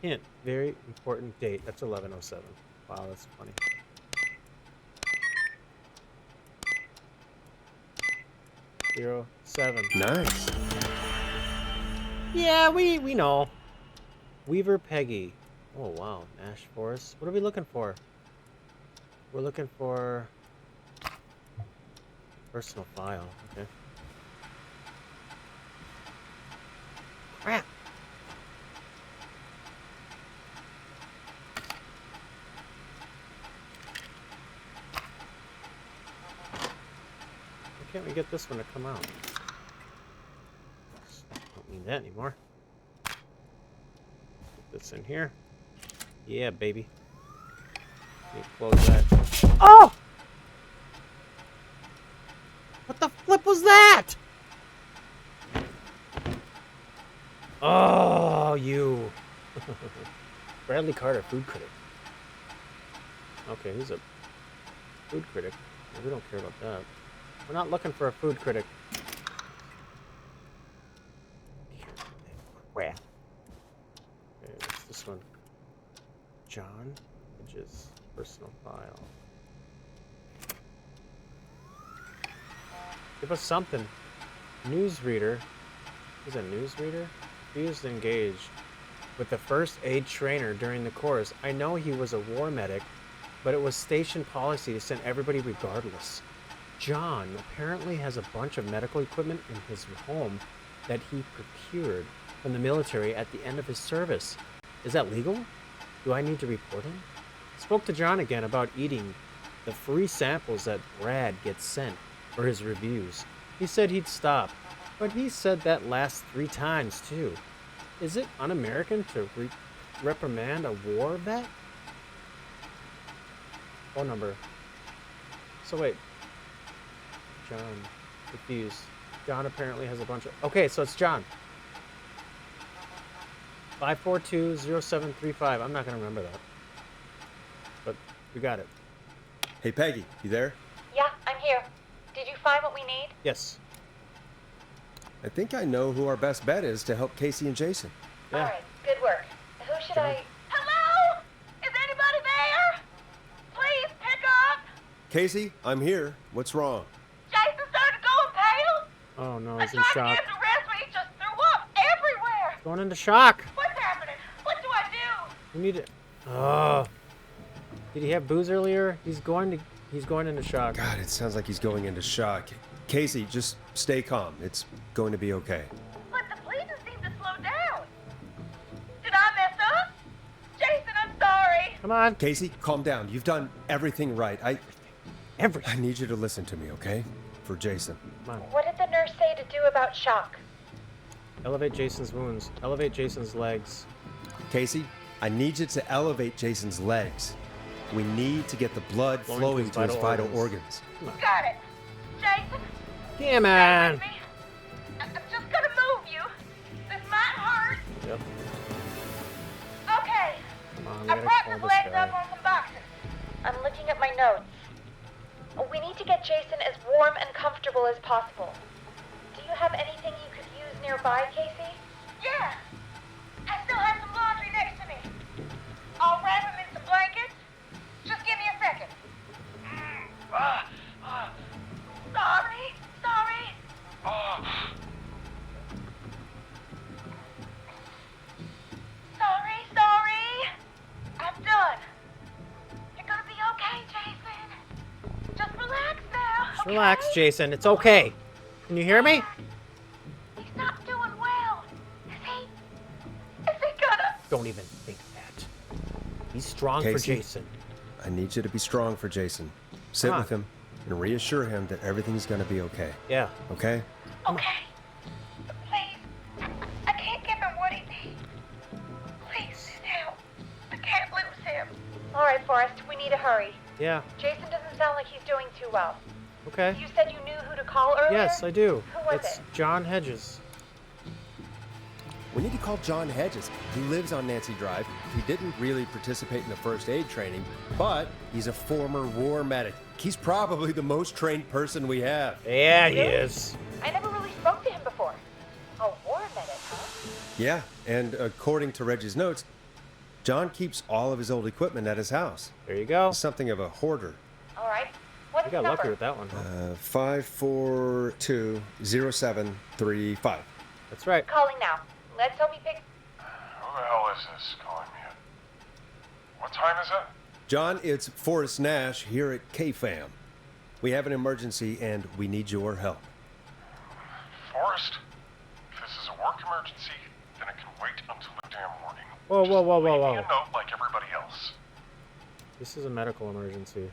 Hint. Very important date. That's 11/07. Wow, that's funny. Zero 7. Nice. Yeah, we know. Weaver Peggy. Oh wow, Ash Forest. What are we looking for? We're looking for personal file. Okay. Crap. Why can't we get this one to come out? Don't need that anymore. Put this in here. Yeah, baby. Let me close that. Oh! What the flip was that? Oh, you. Bradley Carter, food critic. Okay, he's a food critic. We don't care about that. We're not looking for a food critic. Crap. Okay, what's this one? John Hedges, personal file. Give us something. Newsreader. He's a newsreader? Refused to engage with the first aid trainer during the course. I know he was a war medic, but it was station policy to send everybody regardless. John apparently has a bunch of medical equipment in his home that he procured from the military at the end of his service. Is that legal? Do I need to report him? Spoke to John again about eating the free samples that Brad gets sent for his reviews. He said he'd stop, but he said that last 3 times too. Is it un-American to reprimand a war vet? Phone number. So wait. John. Refused. John apparently has a bunch of... Okay, so it's John. 542-0735. I'm not going to remember that. But we got it. Hey, Peggy, you there? Yeah, I'm here. Did you find what we need? Yes. I think I know who our best bet is to help Casey and Jason. Yeah. All right, good work. Who should Come on. I... Hello? Is anybody there? Please pick up. Casey, I'm here. What's wrong? Jason started going pale. Oh no, I he's in tried to shock. get him to rest, but he just threw up everywhere. Going into shock. What's happening? What do I do? You need to. Oh. Did he have booze earlier? He's going into shock. God, it sounds like he's going into shock. Casey, just stay calm. It's going to be okay. But the bleeding seemed to slow down. Did I mess up? Jason, I'm sorry. Come on. Casey, calm down. You've done everything right. I Everything. need you to listen to me, okay? For Jason. Come on. What did the nurse say to do about shock? Elevate Jason's wounds. Elevate Jason's legs. Casey, I need you to elevate Jason's legs. We need to get the blood flowing to his vital organs. Got it. Jason, Yeah, man. me. I'm just gonna move you. This might hurt. Yep. Okay. Come on, we I gotta propped call his this legs guy. up on some boxes. I'm looking at my notes. We need to get Jason as warm and comfortable as possible. Do you have anything you could use nearby, Casey? Yeah. I still have some laundry next to me. I'll wrap him in some blankets. Just give me a second. Sorry. Sorry. I'm done. You're gonna be okay, Jason. Just relax now. Just relax, Jason. It's okay. Can you hear me? He's not doing well. Is he gonna? Don't even think that. He's strong for Casey? Jason. I need you to be strong for Jason. Sit Come on. with him and reassure him that everything's going to be okay. Yeah. Okay? Okay. Please. I can't give him what he needs. Please help. I can't lose him. All right, Forrest. We need to hurry. Yeah. Jason doesn't sound like he's doing too well. Okay. You said you knew who to call earlier? Yes, I do. Who was It's it? John Hedges. We need to call John Hedges. He lives on Nancy Drive. He didn't really participate in the first aid training, but he's a former war medic. He's probably the most trained person we have. Yeah, he is. I never really spoke to him before. A war medic, huh? Yeah, and according to Reggie's notes, John keeps all of his old equipment at his house. There you go. Something of a hoarder. All right. What's You the got number? lucky with that one. Huh? 5420735. That's right. Calling now. Let's hope he picks. Who the hell is this calling me at? What time is it? John, it's Forrest Nash here at KFAM. We have an emergency and we need your help. Forrest? If this is a work emergency, then it can wait until the damn morning. Whoa, whoa, whoa, whoa, Leave me whoa. a note like everybody else. This is a medical emergency.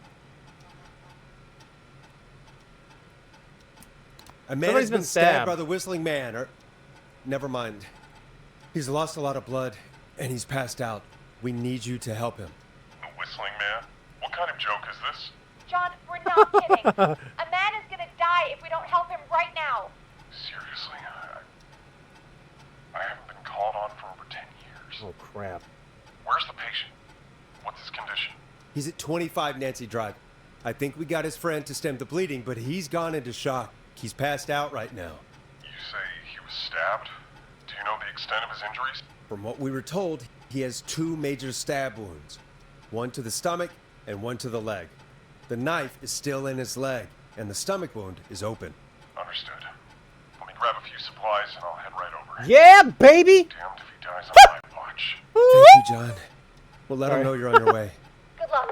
A man Somebody's has been been stabbed stabbed. by the Whistling Man, or... Never mind. He's lost a lot of blood, and he's passed out. We need you to help him. The Whistling Man? What kind of joke is this? John, we're not kidding. A man is gonna die if we don't help him right now. Seriously? I haven't been called on for over 10 years. Oh, crap. Where's the patient? What's his condition? He's at 25 Nancy Drive. I think we got his friend to stem the bleeding, but he's gone into shock. He's passed out right now. You say he was stabbed? Do you know the extent of his injuries? From what we were told, he has 2 major stab wounds. One to the stomach and one to the leg. The knife is still in his leg, and the stomach wound is open. Understood. Let me grab a few supplies and I'll head right over. Yeah, baby! Damned if he dies on my watch. Thank you, John. We'll let him Sorry. know you're on your way. Good luck.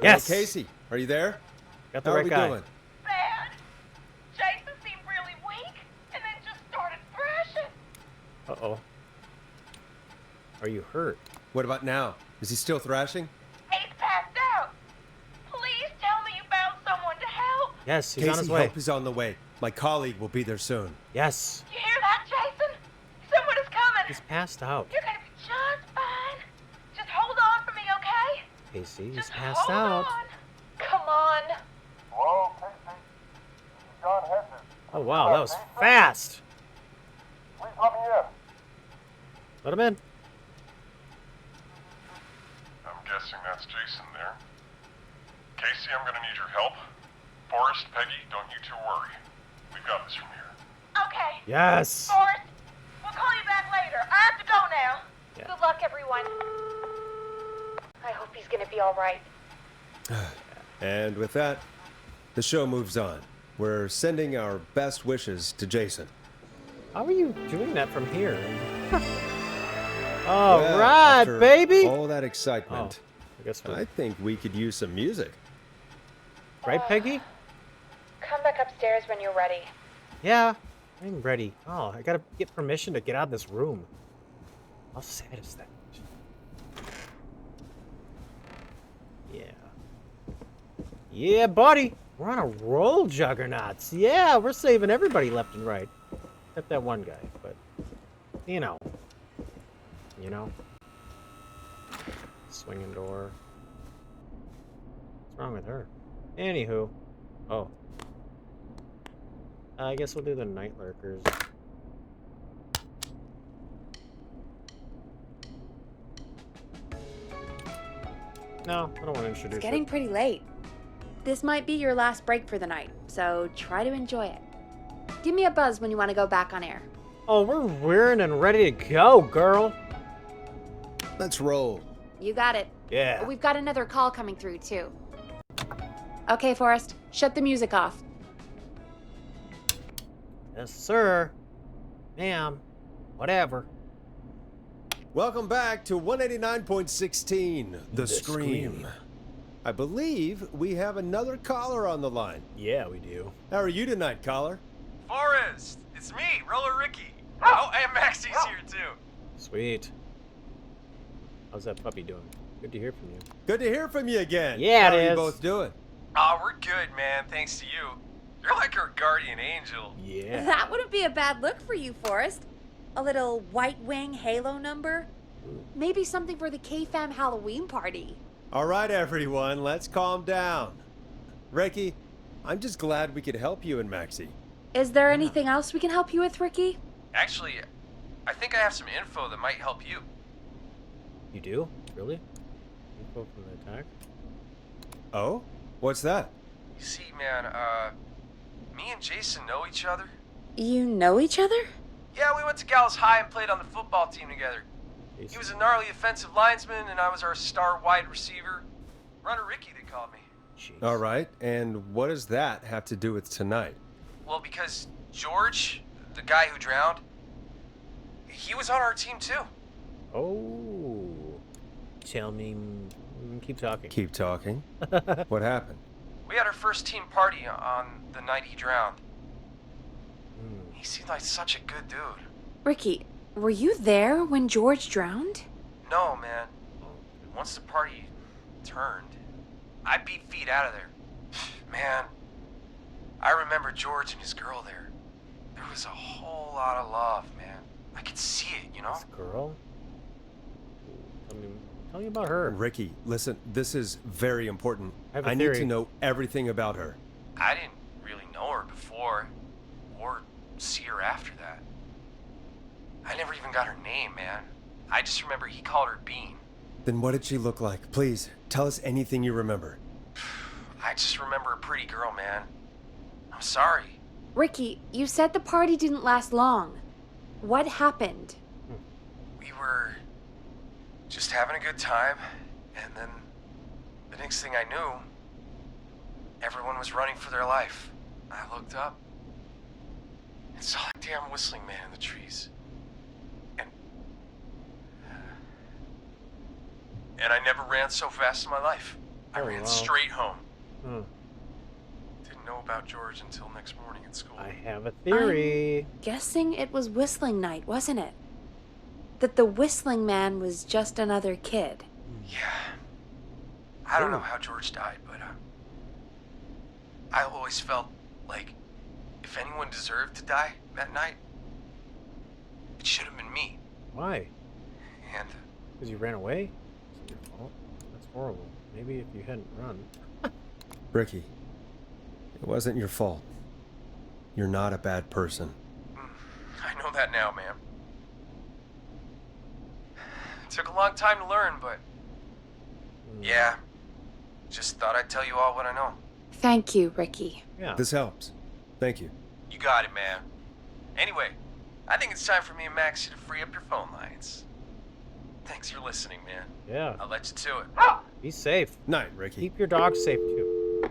Yes! Hey, Casey, are you there? Got the How are right we guy. doing? Bad. Jason seemed really weak and then just started thrashing. Uh-oh. Are you hurt? What about now? Is he still thrashing? He's passed out. Please tell me you found someone to help. Yes, he's Casey, on his way. help is on the way. My colleague will be there soon. Yes. You hear that, Jason? Someone is coming. He's passed out. You're gonna be just fine. Just hold on for me, okay? Casey, he's Just passed hold out. on. Come on. Hello, Casey. This is John Hedges. Oh, wow, that was fast. Please let me in. Let him in. I'm guessing that's Jason there. Casey, I'm gonna need your help. Forrest, Peggy, don't you two worry. We've got this from here. Okay. Yes. Forrest, we'll call you back later. I have to go now. Yeah. Good luck, everyone. I hope he's gonna be all right. And with that, the show moves on. We're sending our best wishes to Jason. How are you doing that from here? All Well, right, after baby. all that excitement, I guess we're I think we could use some music. right, Peggy. Come back upstairs when you're ready. Yeah, I'm ready. Oh, I gotta get permission to get out of this room. How sad is that? Yeah. Yeah, buddy. We're on a roll, Juggernauts. Yeah, we're saving everybody left and right. Except that one guy, but you know. You know. Swinging door. What's wrong with her? Anywho. Oh. I guess we'll do the night lurkers. No, I don't want to introduce It's getting it. pretty late. This might be your last break for the night, so try to enjoy it. Give me a buzz when you want to go back on air. Oh, we're rearing and ready to go, girl. Let's roll. You got it. Yeah. We've got another call coming through, too. Okay, Forrest, shut the music off. Yes, sir. Ma'am. Whatever. Welcome back to 189.16, The Scream. Scream. I believe we have another caller on the line. Yeah, we do. How are you tonight, caller? Forrest, it's me, Roller Ricky. Oh, and Maxie's here too. Sweet. How's that puppy doing? Good to hear from you. Good to hear from you again. Yeah, How it are you is. both doing? Oh, we're good, man. Thanks to you. You're like our guardian angel. Yeah. That wouldn't be a bad look for you, Forrest. A little white wing halo number. Maybe something for the K-Fam Halloween party. All right, everyone, let's calm down. Ricky, I'm just glad we could help you and Maxie. Is there anything else we can help you with, Ricky? Actually, I think I have some info that might help you. You do? Really? Info from the attack? Oh? What's that? You see, man, me and Jason know each other. You know each other? Yeah, we went to Gallows High and played on the football team together. He was a gnarly offensive linesman, and I was our star wide receiver. Runner Ricky, they called me. Jeez. All right, and what does that have to do with tonight? Well, because George, the guy who drowned, he was on our team too. Oh. Tell me. Keep talking. Keep talking. What happened? We had our first team party on the night he drowned. Hmm. He seemed like such a good dude. Ricky, were you there when George drowned? No, man. Once the party turned, I beat feet out of there. Man, I remember George and his girl there. There was a whole lot of love, man. I could see it, you know? This girl? Tell me about her. Ricky, listen, this is very important. I have a need theory. to know everything about her. I didn't really know her before, or see her after that. I never even got her name, man. I just remember he called her Bean. Then what did she look like? Please, tell us anything you remember. I just remember a pretty girl, man. I'm sorry. Ricky, you said the party didn't last long. What happened? We were just having a good time, and then the next thing I knew, everyone was running for their life. I looked up and saw a damn whistling man in the trees. And I never ran so fast in my life. I Oh, ran wow. straight home. Hmm. Didn't know about George until next morning at school. I have a theory. Guessing it was whistling night, wasn't it? That the whistling man was just another kid. Yeah. I don't know how George died, but I always felt like if anyone deserved to die that night, it should have been me. Why? And Because you ran away? It's your fault. That's horrible. Maybe if you hadn't run. Ricky, it wasn't your fault. You're not a bad person. I know that now, man. It took a long time to learn, but yeah. Just thought I'd tell you all what I know. Thank you, Ricky. Yeah. This helps. Thank you. You got it, man. Anyway, I think it's time for me and Maxie to free up your phone lines. Thanks for listening, man. Yeah. I'll let you to it. Be safe. Night, Ricky. Keep your dog safe too.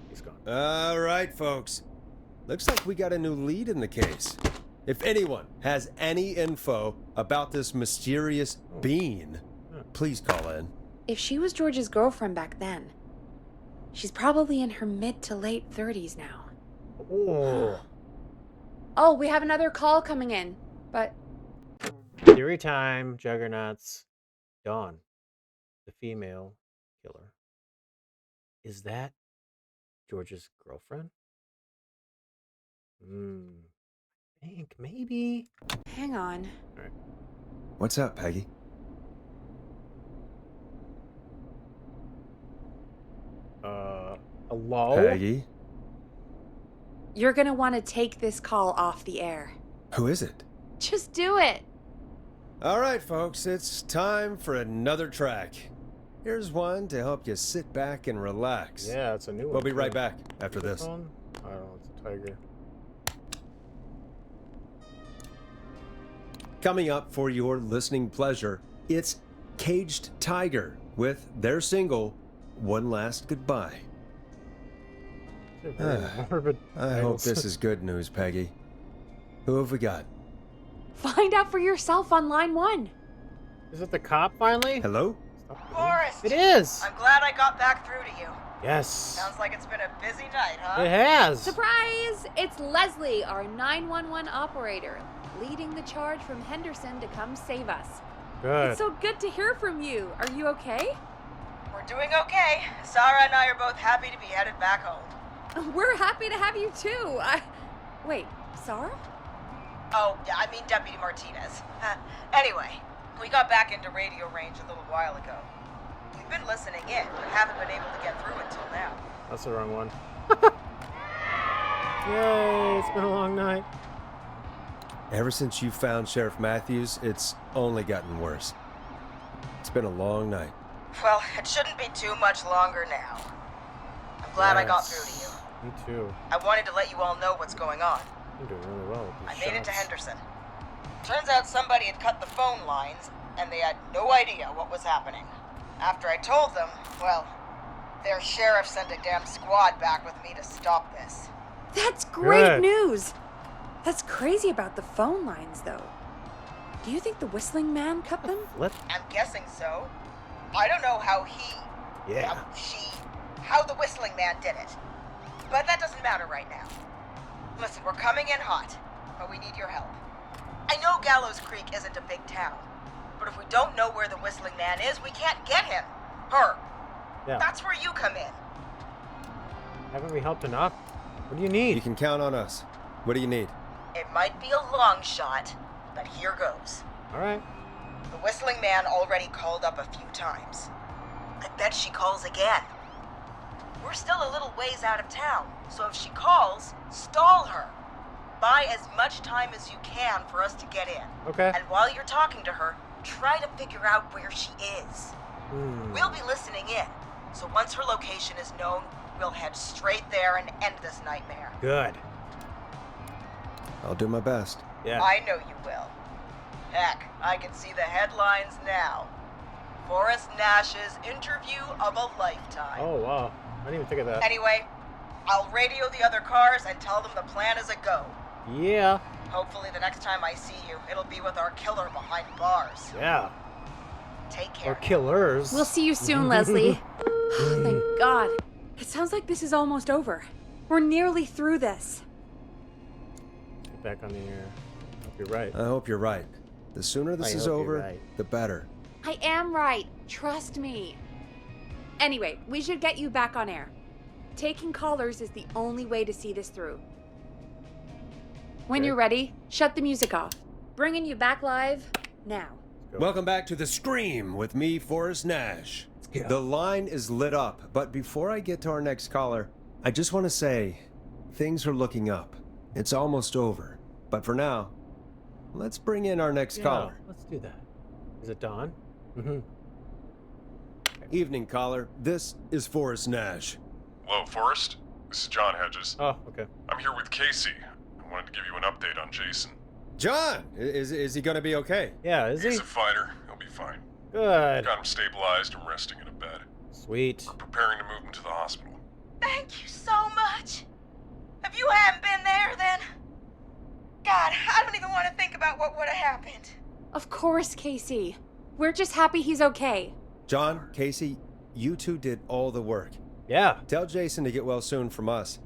He's gone. All right, folks. Looks like we got a new lead in the case. If anyone has any info about this mysterious being, please call in. If she was George's girlfriend back then, she's probably in her mid to late 30s now. Oh. Oh, we have another call coming in, but Theory time, Juggernauts. Dawn, the female killer. Is that George's girlfriend? I think maybe. hang on. All right. What's up, Peggy? Hello? Peggy? You're gonna want to take this call off the air. Who is it? Just do it. All right, folks, it's time for another track. Here's one to help you sit back and relax. Yeah, it's a new one. We'll be too. right back after this. Phone? I don't know, it's a tiger. Coming up for your listening pleasure, it's Caged Tiger with their single, One Last Goodbye. They're very morbid I hope titles. this is good news, Peggy. Who have we got? Find out for yourself on line 1. Is it the cop finally? Hello? Forrest! It is! I'm glad I got back through to you. Yes. Sounds like it's been a busy night, huh? It has. Surprise! It's Leslie, our 911 operator, leading the charge from Henderson to come save us. Good. It's so good to hear from you. Are you okay? We're doing okay. Sarah and I are both happy to be headed back home. We're happy to have you too. Wait, Sarah? Oh, yeah, I mean Deputy Martinez. Anyway, we got back into radio range a little while ago. We've been listening in, but haven't been able to get through until now. That's the wrong one. Yay, it's been a long night. Ever since you found Sheriff Matthews, it's only gotten worse. It's been a long night. Well, it shouldn't be too much longer now. I'm glad I got Yes. through to you. Me too. I wanted to let you all know what's going on. You're doing really well with I these made it to shots. Henderson. Turns out somebody had cut the phone lines, and they had no idea what was happening. After I told them, well, their sheriff sent a damn squad back with me to stop this. That's great Good. news. That's crazy about the phone lines, though. Do you think the whistling man cut them? Flip. I'm guessing so. I don't know how Yeah. how the whistling man did it. But that doesn't matter right now. Listen, we're coming in hot, but we need your help. I know Gallows Creek isn't a big town, but if we don't know where the whistling man is, we can't get him. Her. Yeah. That's where you come in. Haven't we helped enough? What do you need? You can count on us. What do you need? It might be a long shot, but here goes. All right. The whistling man already called up a few times. I bet she calls again. We're still a little ways out of town, so if she calls, stall her. Buy as much time as you can for us to get in. Okay. And while you're talking to her, try to figure out where she is. We'll be listening in, so once her location is known, we'll head straight there and end this nightmare. Good. I'll do my best. Yeah. I know you will. Heck, I can see the headlines now. Forrest Nash's interview of a lifetime. Oh, wow. I didn't even think of that. Anyway, I'll radio the other cars and tell them the plan is a go. Yeah. Hopefully the next time I see you, it'll be with our killer behind bars. Yeah. Take Or care. killers. We'll see you soon, Leslie. Oh, thank God. It sounds like this is almost over. We're nearly through this. Get back on the air. Hope you're right. I hope you're right. The sooner this I is hope you're over, right. the better. I am right. Trust me. Anyway, we should get you back on air. Taking callers is the only way to see this through. When Okay. you're ready, shut the music off. Bringing you back live now. Go. Welcome back to The Scream with me, Forrest Nash. go. The line is lit up, but before I get to our next caller, I just want to say things are looking up. It's almost over. But for now, let's bring in our next Yeah, caller. let's do that. Is it Dawn? Mm-hmm. Evening, caller. This is Forrest Nash. Hello, Forrest. This is John Hedges. Oh, okay. I'm here with Casey. I wanted to give you an update on Jason. John, is he gonna be okay? Yeah, is he? He's a fighter. He'll be fine. Good. Got him stabilized and resting in a bed. Sweet. We're preparing to move him to the hospital. Thank you so much. If you hadn't been there, then... God, I don't even want to think about what would have happened. Of course, Casey. We're just happy he's okay. John, Casey, you two did all the work. Yeah, Tell Jason to get well soon from us,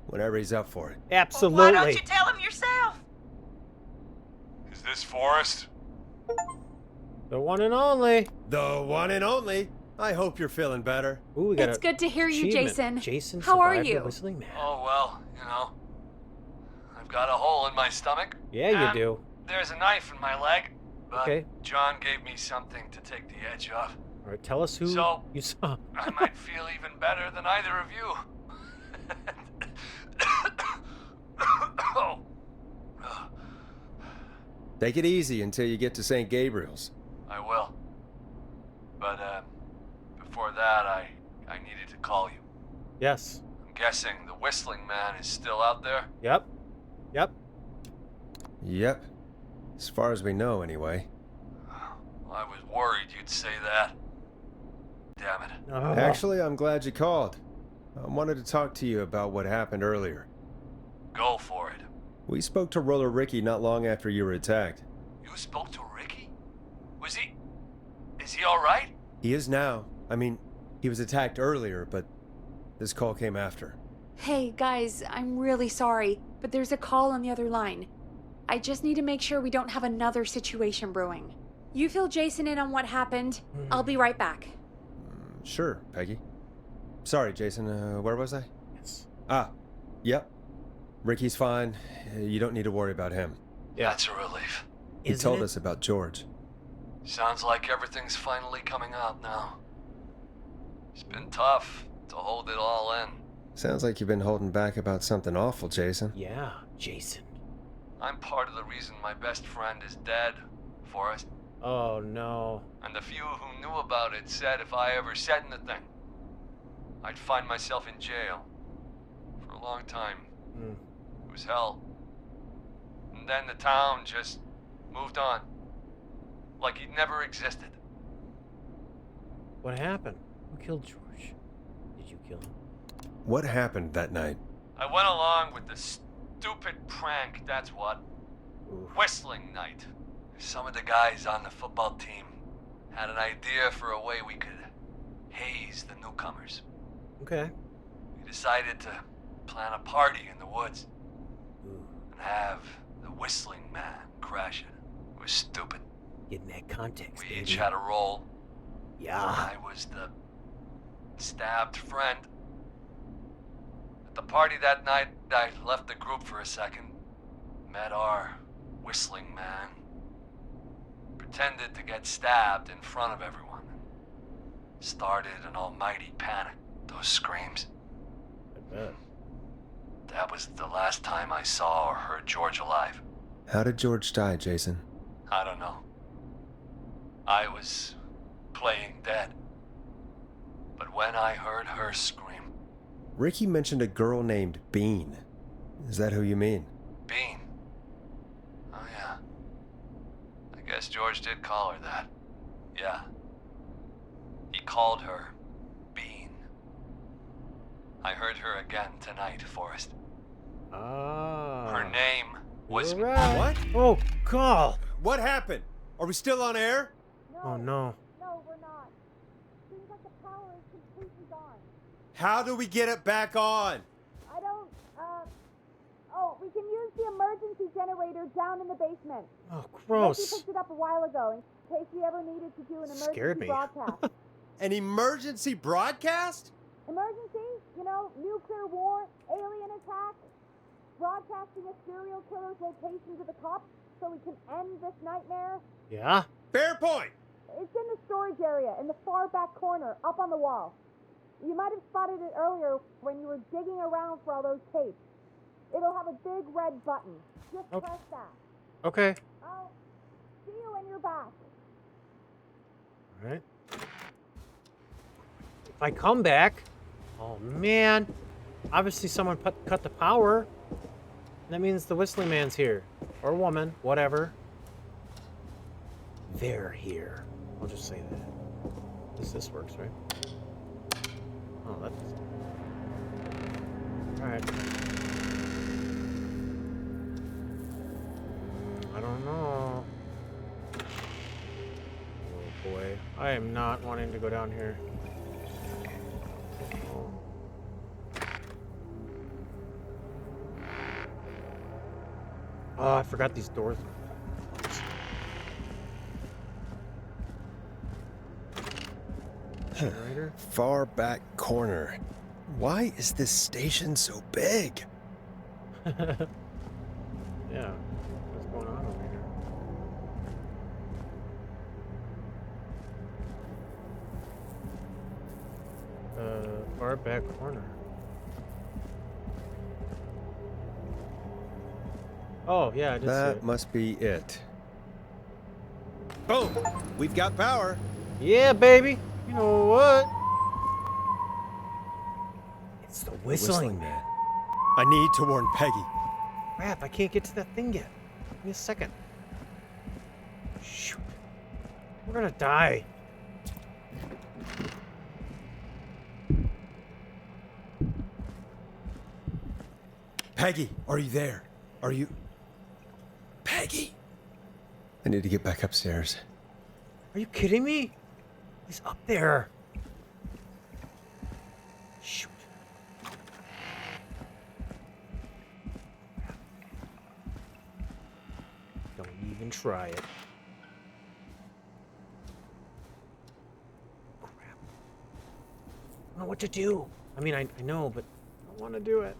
whenever he's up for it. absolutely. Well, why don't you tell him yourself? Is this Forrest? The one and only. The one and only. I hope you're feeling better. Ooh, we got It's a good to hear you, achievement. Jason. Jason How are survived the you? Whistling Man. Oh, well, I've got a hole in my stomach. Yeah, you and do. There's a knife in my leg. But Okay. John gave me something to take the edge off. All right, tell us who So- you saw. I might feel even better than either of you. Oh. Take it easy until you get to St. Gabriel's. I will. But, before that, I needed to call you. Yes. I'm guessing the Whistling Man is still out there? Yep. Yep. Yep. As far as we know, anyway. Well, I was worried you'd say that. Damn it. Oh. Actually, I'm glad you called. I wanted to talk to you about what happened earlier. Go for it. We spoke to Roller Ricky not long after you were attacked. You spoke to Ricky? Is he alright? He is now. I mean, he was attacked earlier, but this call came after. Hey, guys, I'm really sorry, but there's a call on the other line. I just need to make sure we don't have another situation brewing. You fill Jason in on what happened. I'll be right back. Sure, Peggy. Sorry, Jason, where was I? Yes. Yep. Ricky's fine. You don't need to worry about him. Yeah. That's a relief. He Isn't told it? us about George. Sounds like everything's finally coming out now. It's been tough to hold it all in. Sounds like you've been holding back about something awful, Jason. Yeah, Jason. I'm part of the reason my best friend is dead, Forrest. Oh no. And the few who knew about it said if I ever said anything, I'd find myself in jail. For a long time. Mm. It was hell. And then the town just moved on. Like he'd never existed. What happened? Who killed George? Did you kill him? What happened that night? I went along with the stupid prank, that's what. Oof. Whistling night. Some of the guys on the football team had an idea for a way we could haze the newcomers. Okay. We decided to plan a party in the woods Ooh. and have the Whistling Man crash it. It was stupid. Getting that context, We baby. each had a role. Yeah. I was the stabbed friend. At the party that night, I left the group for a second. Met our Whistling Man. Pretended to get stabbed in front of everyone. Started an almighty panic. Those screams. I bet. That was the last time I saw or heard George alive. How did George die, Jason? I don't know. I was playing dead. But when I heard her scream, Ricky mentioned a girl named Bean. Is that who you mean? Bean. Oh yeah. I guess George did call her that. Yeah. He called her Bean. I heard her again tonight, Forrest. Ah. Her name was... You're right. What? Oh, God. What happened? Are we still on air? Oh, no. No, we're not. Seems like the power is completely gone. How do we get it back on? I don't, Oh, we can use the emergency generator down in the basement. Oh, Ricky gross. picked it up a while ago in case we ever needed to do an emergency Scared me. broadcast. An emergency broadcast? Emergency? You know, nuclear war, alien attack, broadcasting a serial killer's location to the cops so we can end this nightmare. Yeah? Fair point. It's in the storage area in the far back corner, up on the wall. You might have spotted it earlier when you were digging around for all those tapes. It'll have a big red button. Just Okay. press that. Okay. I'll see you when you're back. All right. If I come back... Oh, man. Obviously, someone cut the power. That means the Whistling Man's here. Or woman, whatever. They're here. I'll just say that. This works, right? Oh, that's... Alright. I don't know. Oh boy. I am not wanting to go down here. Oh. Oh, I forgot these doors. Generator? Far back corner. Why is this station so big? Yeah. What's going on over here? Far back corner. Oh, yeah, I did see That it. must be it. Boom! We've got power. Yeah, baby. You know what? It's the Whistling Man. I need to warn Peggy. Crap, I can't get to that thing yet. Give me a second. Shoot. We're gonna die. Peggy, are you there? Are you... Peggy? I need to get back upstairs. Are you kidding me? He's up there. Shoot. Don't even try it. Crap. I don't know what to do. I mean, I know, but I don't want to do it.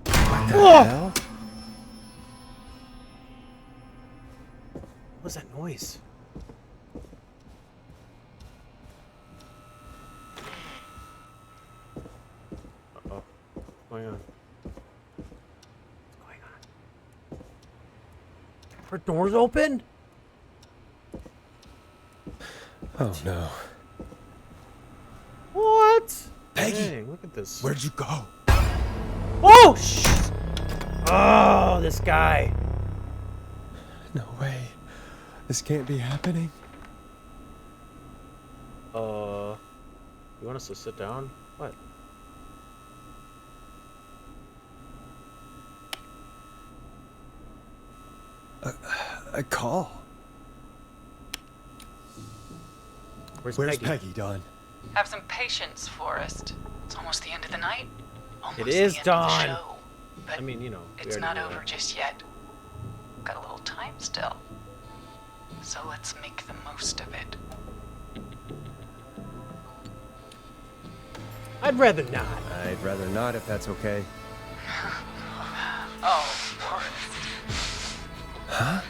What the Whoa! hell? What was that noise? Uh-oh. What's going on? What's going on? Are doors open? Oh no. What? Peggy! Dang, look at this. Where'd you go? Oh, shit! Oh, this guy. No way. This can't be happening. You want us to sit down? What? A call. Where's Where's Peggy? Peggy, Dawn? Have some patience, Forrest. It's almost the end of the night. Almost It is the end dawn. Of the show. But I mean, you know. we it's already not know over that. just yet. Got a little time still. So let's make the most of it. I'd rather not. I'd rather not if that's okay. Oh, Forrest. Huh?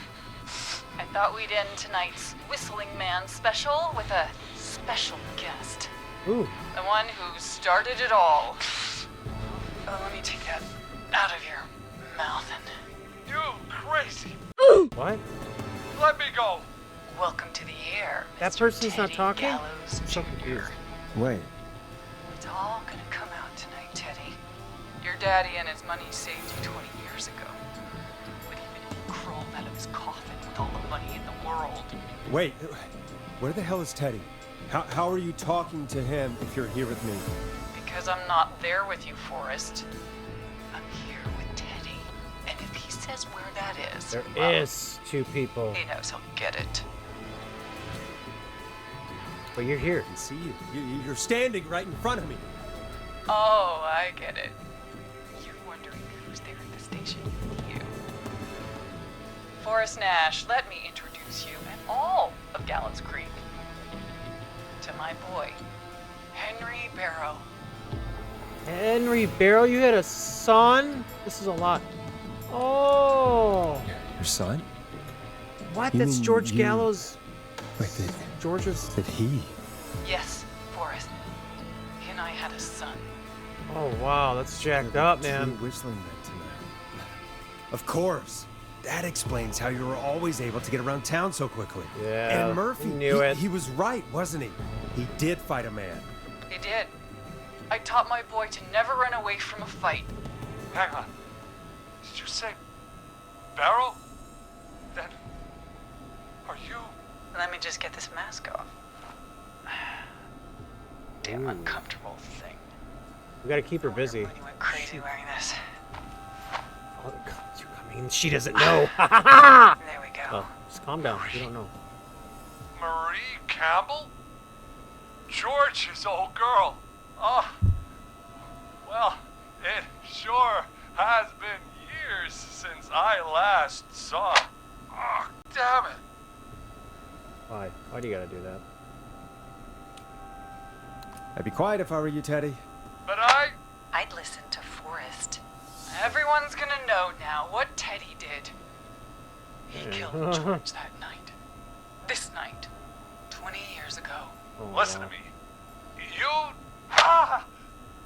I thought we'd end tonight's Whistling Man special with a special guest. Ooh. The one who started it all. Let me take that out of your mouth and... You crazy! What? Let me go! Welcome to the air, That Mr. person's not Teddy talking? Gallows I'm so Jr.. confused. Wait. It's all gonna come out tonight, Teddy. Your daddy and his money saved you 20 years ago. But even if he crawled out of his coffin with all the money in the world, Wait. Where the hell is Teddy? How are you talking to him if you're here with me? because I'm not there with you, Forrest, I'm here with Teddy. And if he says where that is, There well, is two people. he knows he'll get it. But you're here. I can see you. You're standing right in front of me. Oh, I get it. You're wondering who's there at the station? You. Forrest Nash, let me introduce you and all of Gallows Creek to my boy, Henry Barrow. Henry Barrow, you had a son? This is a lot. Oh. Your son? What? You That's mean George you- Gallows. Wait, George's. did he? Yes, Forrest. He and I had a son. Oh, wow. That's jacked up, man. Two whistling men tonight. Of course. That explains how you were always able to get around town so quickly. Yeah, And Murphy, knew it. he was right, wasn't he? He did fight a man. He did. I taught my boy to never run away from a fight. Hang on. Did you say Barrow? Then are you? Let me just get this mask off. Damn Ooh. uncomfortable thing. We gotta keep her busy. When you went crazy wearing this. Oh, the cops are coming. She doesn't know. Ha There we go. Oh, just calm down. You don't know. Marie Campbell? George's old girl. Oh. Well, it sure has been years since I last saw her. Oh, damn it. Why? Why do you gotta do that? I'd be quiet if I were you, Teddy. But I'd listen to Forrest. Everyone's gonna know now what Teddy did. He killed George that night. This night. 20 years ago. Oh, listen wow. to me. You...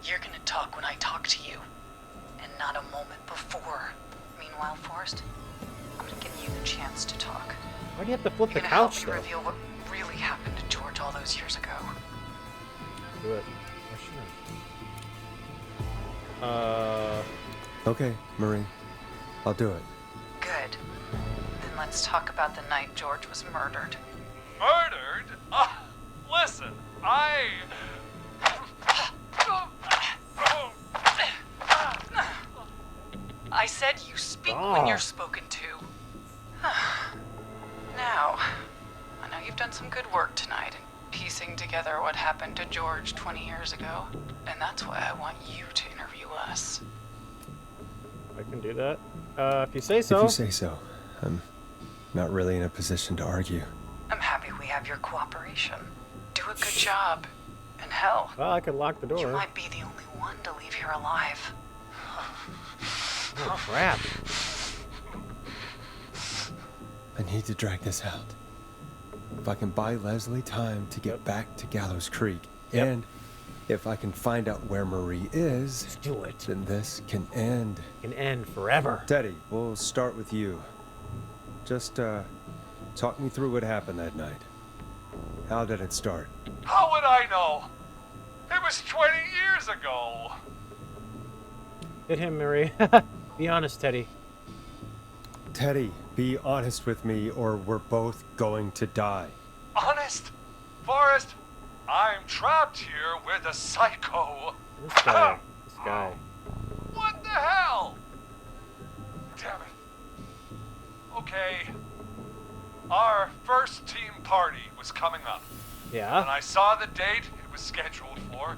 You're gonna talk when I talk to you. And not a moment before. Meanwhile, Forrest, I'm gonna give you the chance to talk. Why do you have to flip the You're gonna help couch, me though? reveal what really happened to George all those years ago. Do it. Okay, Marie. I'll do it. Good. Then let's talk about the night George was murdered. Murdered? Listen, I said you speak when you're Ah. spoken to. Now, I know you've done some good work tonight in piecing together what happened to George 20 years ago, and that's why I want you to interview us. I can do that. If you say so. If you say so. I'm not really in a position to argue. I'm happy we have your cooperation. Do a good job. And hell, Well, I could lock the door. you might be the only one to leave here alive. Oh, crap. I need to drag this out. If I can buy Leslie time to get Yep. back to Gallows Creek, Yep. and if I can find out where Marie is, Just do it. then this can end. It can end forever. Teddy, we'll start with you. Just, talk me through what happened that night. How did it start? how would I know? It was 20 years ago. Hit him, Marie. Be honest, Teddy. Teddy, be honest with me or we're both going to die. Honest? Forrest, I'm trapped here with a psycho. This guy. This guy. What the hell? Damn it. Okay. Our first team party was coming up. When Yeah? I saw the date it was scheduled for,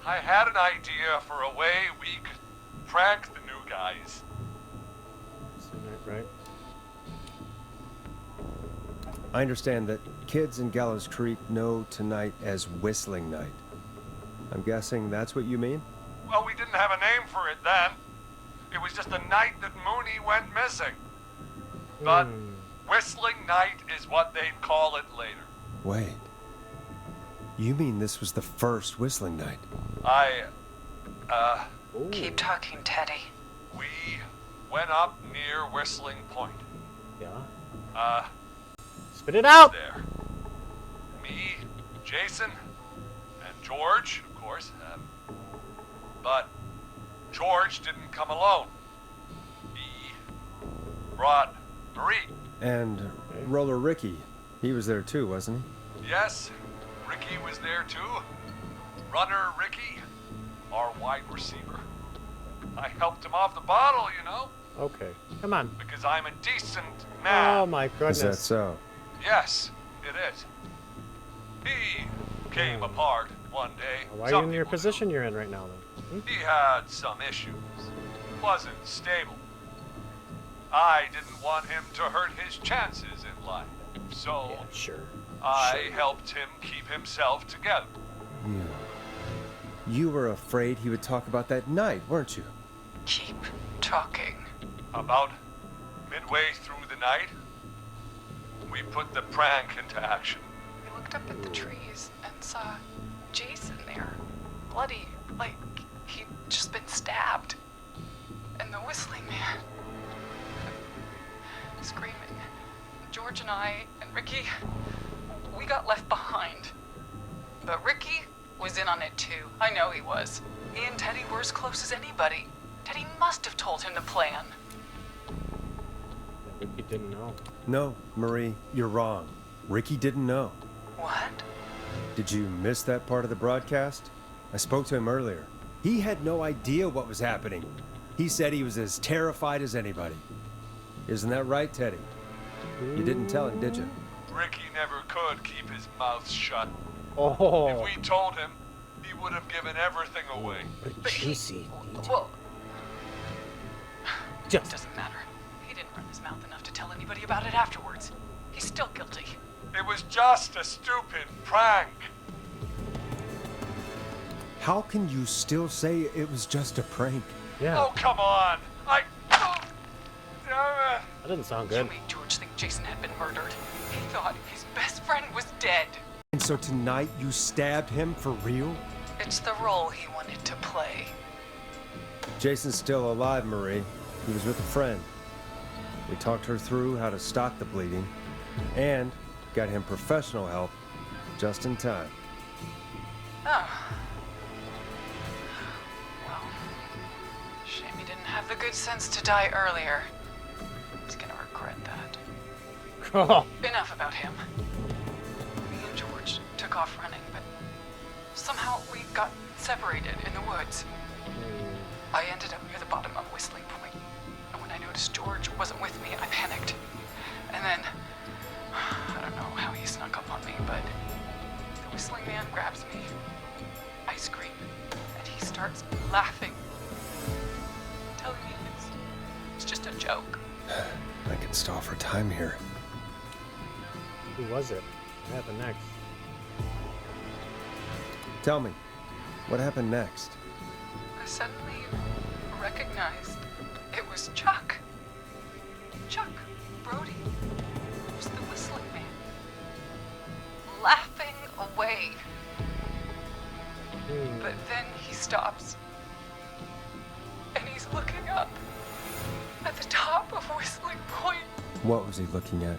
I had an idea for a way we could prank the new guys. Right? I understand that kids in Gallows Creek know tonight as Whistling Night. I'm guessing that's what you mean? Well, we didn't have a name for it then. It was just the night that Mooney went missing. But Whistling Night is what they'd call it later. Wait. You mean this was the first Whistling Night? Ooh. Keep talking, Teddy. We went up near Whistling Point. Yeah? Spit it out! There. Me, Jason, and George, of course. But George didn't come alone. He brought Marie. And Roller Ricky, he was there too, wasn't Yes, Ricky was there too. Runner Ricky, our wide receiver. I helped him off the bottle, you know, Okay. Come on. because I'm a decent man. Oh my he? goodness. Is that so? Yes, it is. He came apart one day. Why are you Some in your people position you're in right now, then? do. He had some issues. Wasn't stable. I didn't want him to hurt his chances in life. So Yeah, sure. I helped him keep himself together. You were afraid he would talk about that night, weren't you? Keep talking. About midway through the night, we put the prank into action. We looked up at the trees and saw Jason there. Bloody, like he'd just been stabbed. And the whistling man. Screaming. George and I and Ricky, we got left behind. But Ricky was in on it too. I know he was. He and Teddy were as close as anybody. Teddy must have told him the plan. Ricky didn't know. No, Marie, you're wrong. Ricky didn't know. What? Did you miss that part of the broadcast? I spoke to him earlier. He had no idea what was happening. He said he was as terrified as anybody. Isn't that right, Teddy? You didn't tell him, did you? Ricky never could keep his mouth shut. Oh, If we told him, he would have given everything away. a juicy detail. Well, it Just doesn't matter. He didn't run his mouth enough to tell anybody about it afterwards. He's still guilty. It was just a stupid prank. How can you still say it was just a prank? yeah. Oh, come on. Oh, damn it. That didn't sound You good. made George think Jason had been murdered. He thought his best friend was dead. And so tonight you stabbed him for real? It's the role he wanted to play. Jason's still alive, Marie. He was with a friend. We talked her through how to stop the bleeding and got him professional help just in time. Oh. Well, shame he didn't have the good sense to die earlier. He's gonna regret that. Oh, Enough about him. Me and George took off running, but somehow we got separated in the woods. I ended up near the bottom of Whistling Point, and when I noticed George wasn't with me, I panicked. And then, I don't know how he snuck up on me, but the Whistling Man grabs me. I scream, and he starts laughing, telling me it's just a joke. I can stall for time here. who was it? What happened next? Tell me, what happened next? I suddenly recognized it was Chuck. Chuck Brody. It was the Whistling Man. Laughing away. But then he stops. And he's looking up at the top of Whistling Point. What was he looking at?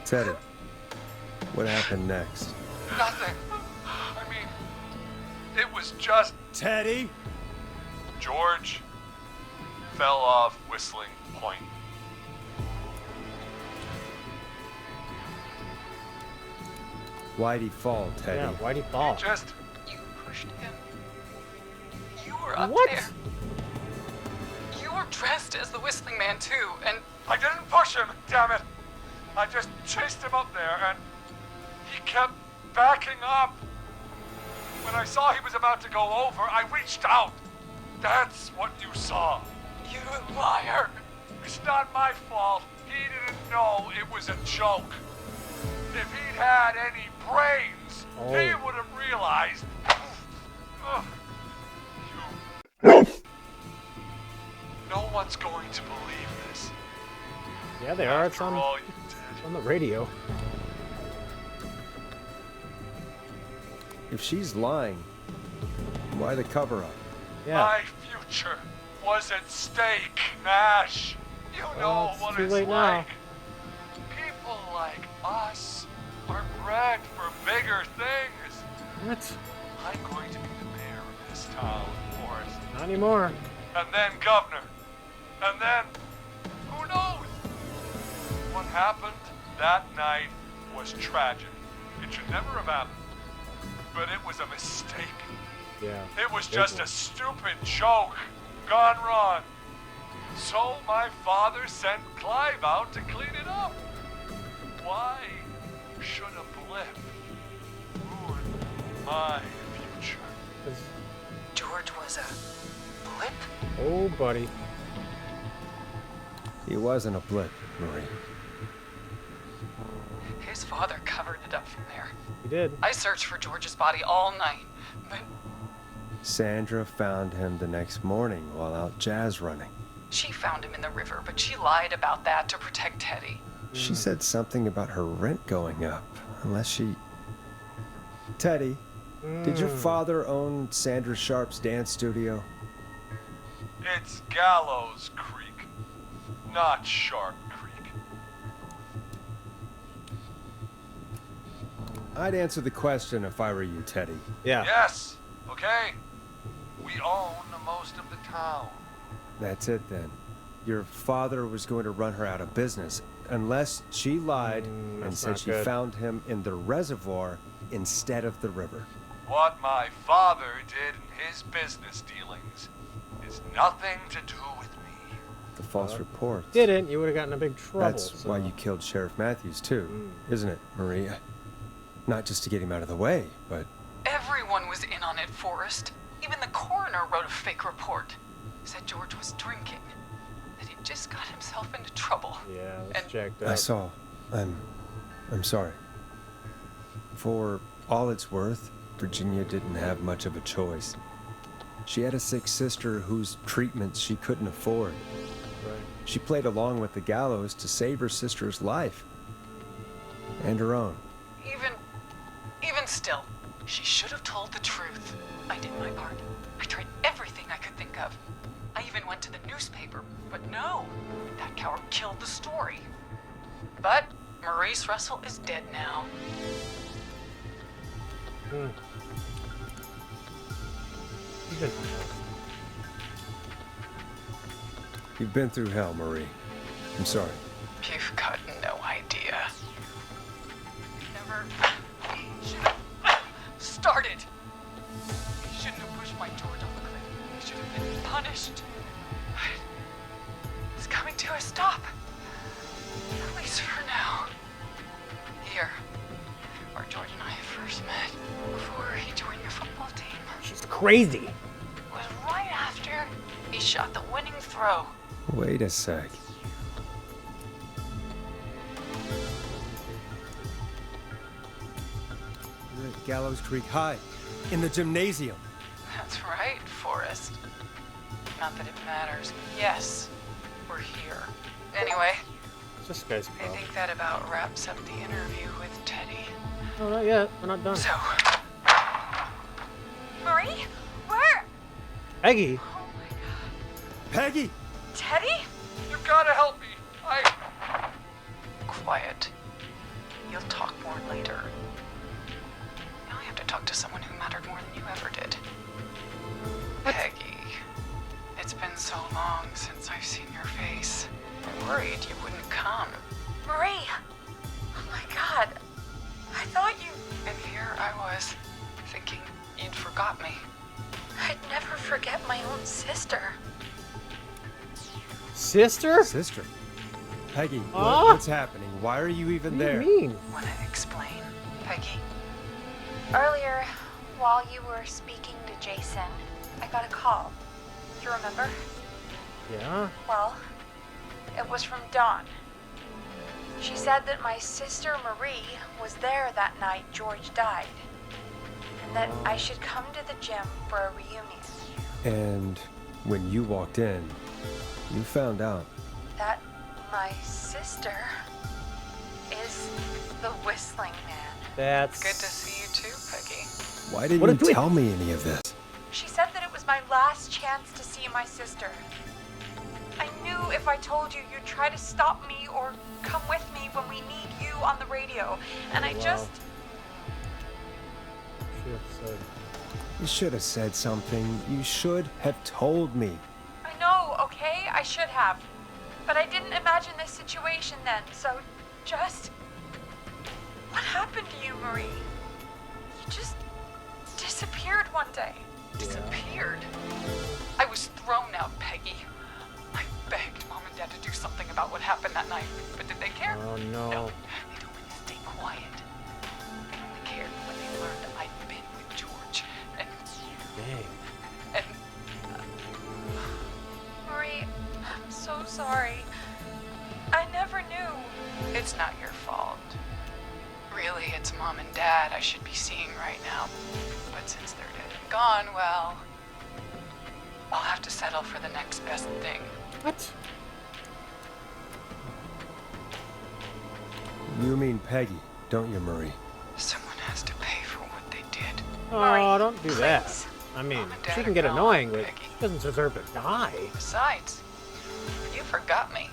Teddy, what happened next? Nothing. I mean, it was just Teddy? George fell off Whistling Point. Why'd he fall, Teddy? Yeah, why'd he fall? Just You pushed him. You were up What? there. You were dressed as the Whistling Man too, and I didn't push him, damn it. I just chased him up there and he kept backing up. When I saw he was about to go over, I reached out. That's what you saw. you liar. It's not my fault. He didn't know it was a joke. If he'd had any brains, he would have realized. Ugh. No one's going to believe this. Yeah, they are. It's After on, all you it's on the radio. If she's lying, why the cover up? did. Yeah. My future was at stake, Nash. You know it's what too it's late now. like. People like us are bred for bigger things. What? I'm going to be the mayor of this town, Forrest. Not anymore. And then governor. And then, who knows? What happened that night was tragic. It should never have happened. But it was a mistake. Yeah. It was Big just one. a stupid joke gone wrong. So my father sent Clive out to clean it up. Why should a blip ruin my future? George was a blip? Oh, buddy. He wasn't a blip, Marie. His father covered it up from there. He did. I searched for George's body all night, but Sandra found him the next morning while out jazz running. she found him in the river, but she lied about that to protect Teddy. She said something about her rent going up, unless she... Teddy, did your father own Sandra Sharp's dance studio? It's Gallows Creek, not Sharp Creek. I'd answer the question if I were you, Teddy. Yeah. Yes, okay? We own most of the town. That's it then. Your father was going to run her out of business unless she lied and that's said not she good. found him in the reservoir instead of the river. What my father did in his business dealings is nothing to do with me. The false report. Didn't, you would have gotten in big trouble. That's so- why you killed Sheriff Matthews too, isn't it, Maria? Not just to get him out of the way, but Everyone was in on it, Forrest. Even the coroner wrote a fake report. Said George was drinking. That he just got himself into trouble. Yeah, that's And- jacked I up. saw. I'm sorry. For all it's worth, Virginia didn't have much of a choice. She had a sick sister whose treatment she couldn't afford. Right. She played along with the gallows to save her sister's life. And her own. Even still, she should have told the truth. I did my part. I tried everything I could think of. I even went to the newspaper, but no, that coward killed the story. But Maurice Russell is dead now. Even- You've been through hell, Marie. I'm sorry. You've got no idea. Never should have started. He shouldn't have pushed my George off the cliff. He should have been punished. But it's coming to a stop. At least for now. Here, where George and I first met, before he joined your football team, She's crazy. was right after he shot the winning throw. Wait a sec. You're at Gallows Creek High, in the gymnasium. That's right, Forrest. Not that it matters. Yes, we're here. Anyway, It's this guy's I problem. think that about wraps up the interview with Teddy. Oh, not yet. We're not done. So, Marie? Where? Peggy. Oh my god. Peggy! Teddy? You gotta help me. quiet. You'll talk more later. Now I have to talk to someone who mattered more than you ever did. Peggy. It's been so long since I've seen your face. I worried you wouldn't come. Marie! Oh my god. I thought you... And here I was, thinking you'd forgot me. I'd never forget my own sister. Sister? Sister. Peggy, Huh? what's happening? Why are you even What do there? you mean? Wanna explain, Peggy? Earlier, while you were speaking to Jason, I got a call. You remember? Yeah? Well, it was from Dawn. She said that my sister Marie was there that night George died, and that I should come to the gym for a reunion. And when you walked in, you found out. That my sister is the Whistling Man. That's Good to see you too, Peggy. Why didn't What you did we- tell me any of this? She said that it was my last chance to see my sister. I knew if I told you, you'd try to stop me or come with me when we need you on the radio. And I Wow. just... Shit, so- You should have said something. You should have told me. I know, okay? I should have. But I didn't imagine this situation then, so just... What happened to you, Marie? You just disappeared one day. Disappeared. I was thrown out, Peggy. I begged Mom and Dad to do something about what happened that night, but did they care? Oh, no. No, they told me to stay quiet. They only cared when they learned I'd been with George. And Dang. Marie, I'm so sorry. I never knew. it's not your fault. Really, it's Mom and Dad I should be seeing right now. But since they're dead and gone, well, I'll have to settle for the next best thing. What? You mean Peggy, don't you, Marie? Someone has to pay for what they did. Oh, Marie, don't do that. please. I mean, Mom and Dad she can are get gone, annoying, but Peggy. she doesn't deserve to die. Besides, you forgot me.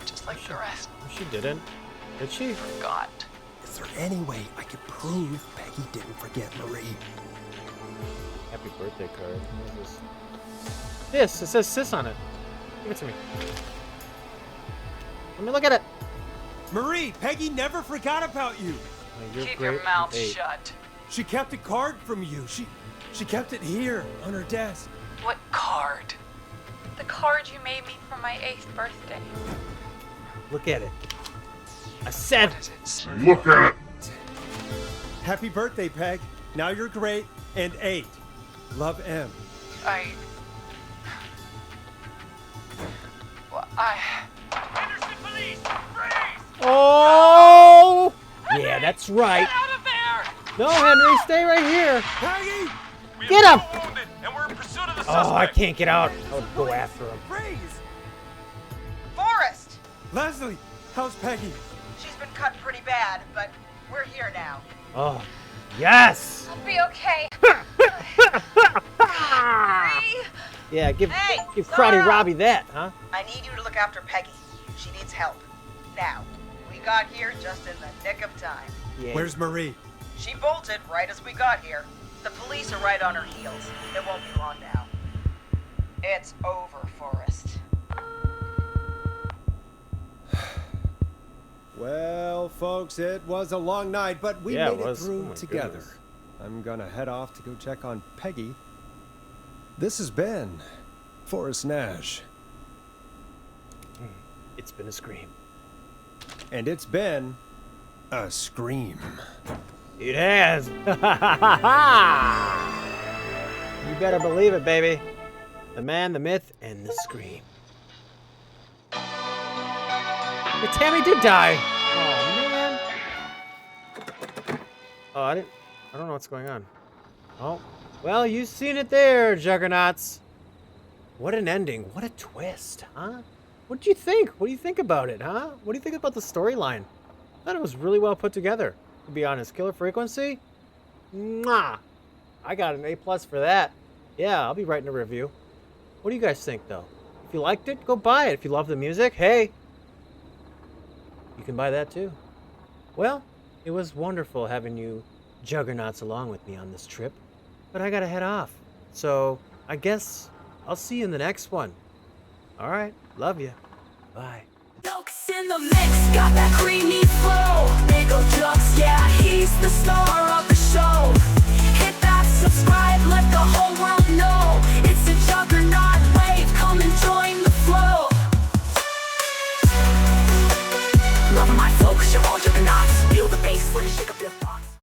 Just like the rest. She didn't. Did she? Forgot. Is there any way I could prove Peggy didn't forget Marie? Happy birthday card. What is this? It says sis on it. Give it to me. Let me look at it. Marie, Peggy never forgot about you. You're Keep great your mouth at 8. shut. She kept a card from you. She kept it here on her desk. What card? The card you made me for my 8th birthday. Look at it. A 7. What is it? Look at it. Happy birthday, Peg. Now you're great. And 8. Love, M. Henderson police! Freeze! Oh! Yeah, that's right. Get out of there! No, Henry, stay right here. Peggy! We Get have him! no wounded, and we're in pursuit of the Oh, I suspect. can't get out. I would go after him. Freeze! Forrest! Leslie, how's Peggy? She's been cut pretty bad, but we're here now. Oh, yes. I'll be okay. Yeah, give Hey, Crotty Sarah! Robbie that, huh? I need you to look after Peggy. She needs help. Now, we got here just in the nick of time. Yeah. Where's Marie? She bolted right as we got here. The police are right on her heels. It won't be long now. It's over, Forrest. Well, folks, it was a long night, but we Yeah, it made it was. Oh through my together. goodness. I'm gonna head off to go check on Peggy. This has been Forrest Nash, It's been a scream. and it's been a scream. It has. You better believe it, baby. The man, the myth, and the scream. Yeah, Tammy did die. Oh man. Oh, I don't know what's going on. Oh, well, you've seen it there, Juggernauts. What an ending. What a twist, huh? What do you think? What do you think about it, huh? What do you think about the storyline? I thought it was really well put together, to be honest. Killer Frequency? Mwah! I got an A+ for that. Yeah, I'll be writing a review. What do you guys think, though? If you liked it, go buy it. If you love the music, hey, you can buy that too. Well, it was wonderful having you Juggernauts along with me on this trip, but I gotta head off. So I guess I'll see you in the next one. All right, love you. Bye. Jokes in the mix, got that creamy flow. Nigga Jux, yeah, he's the star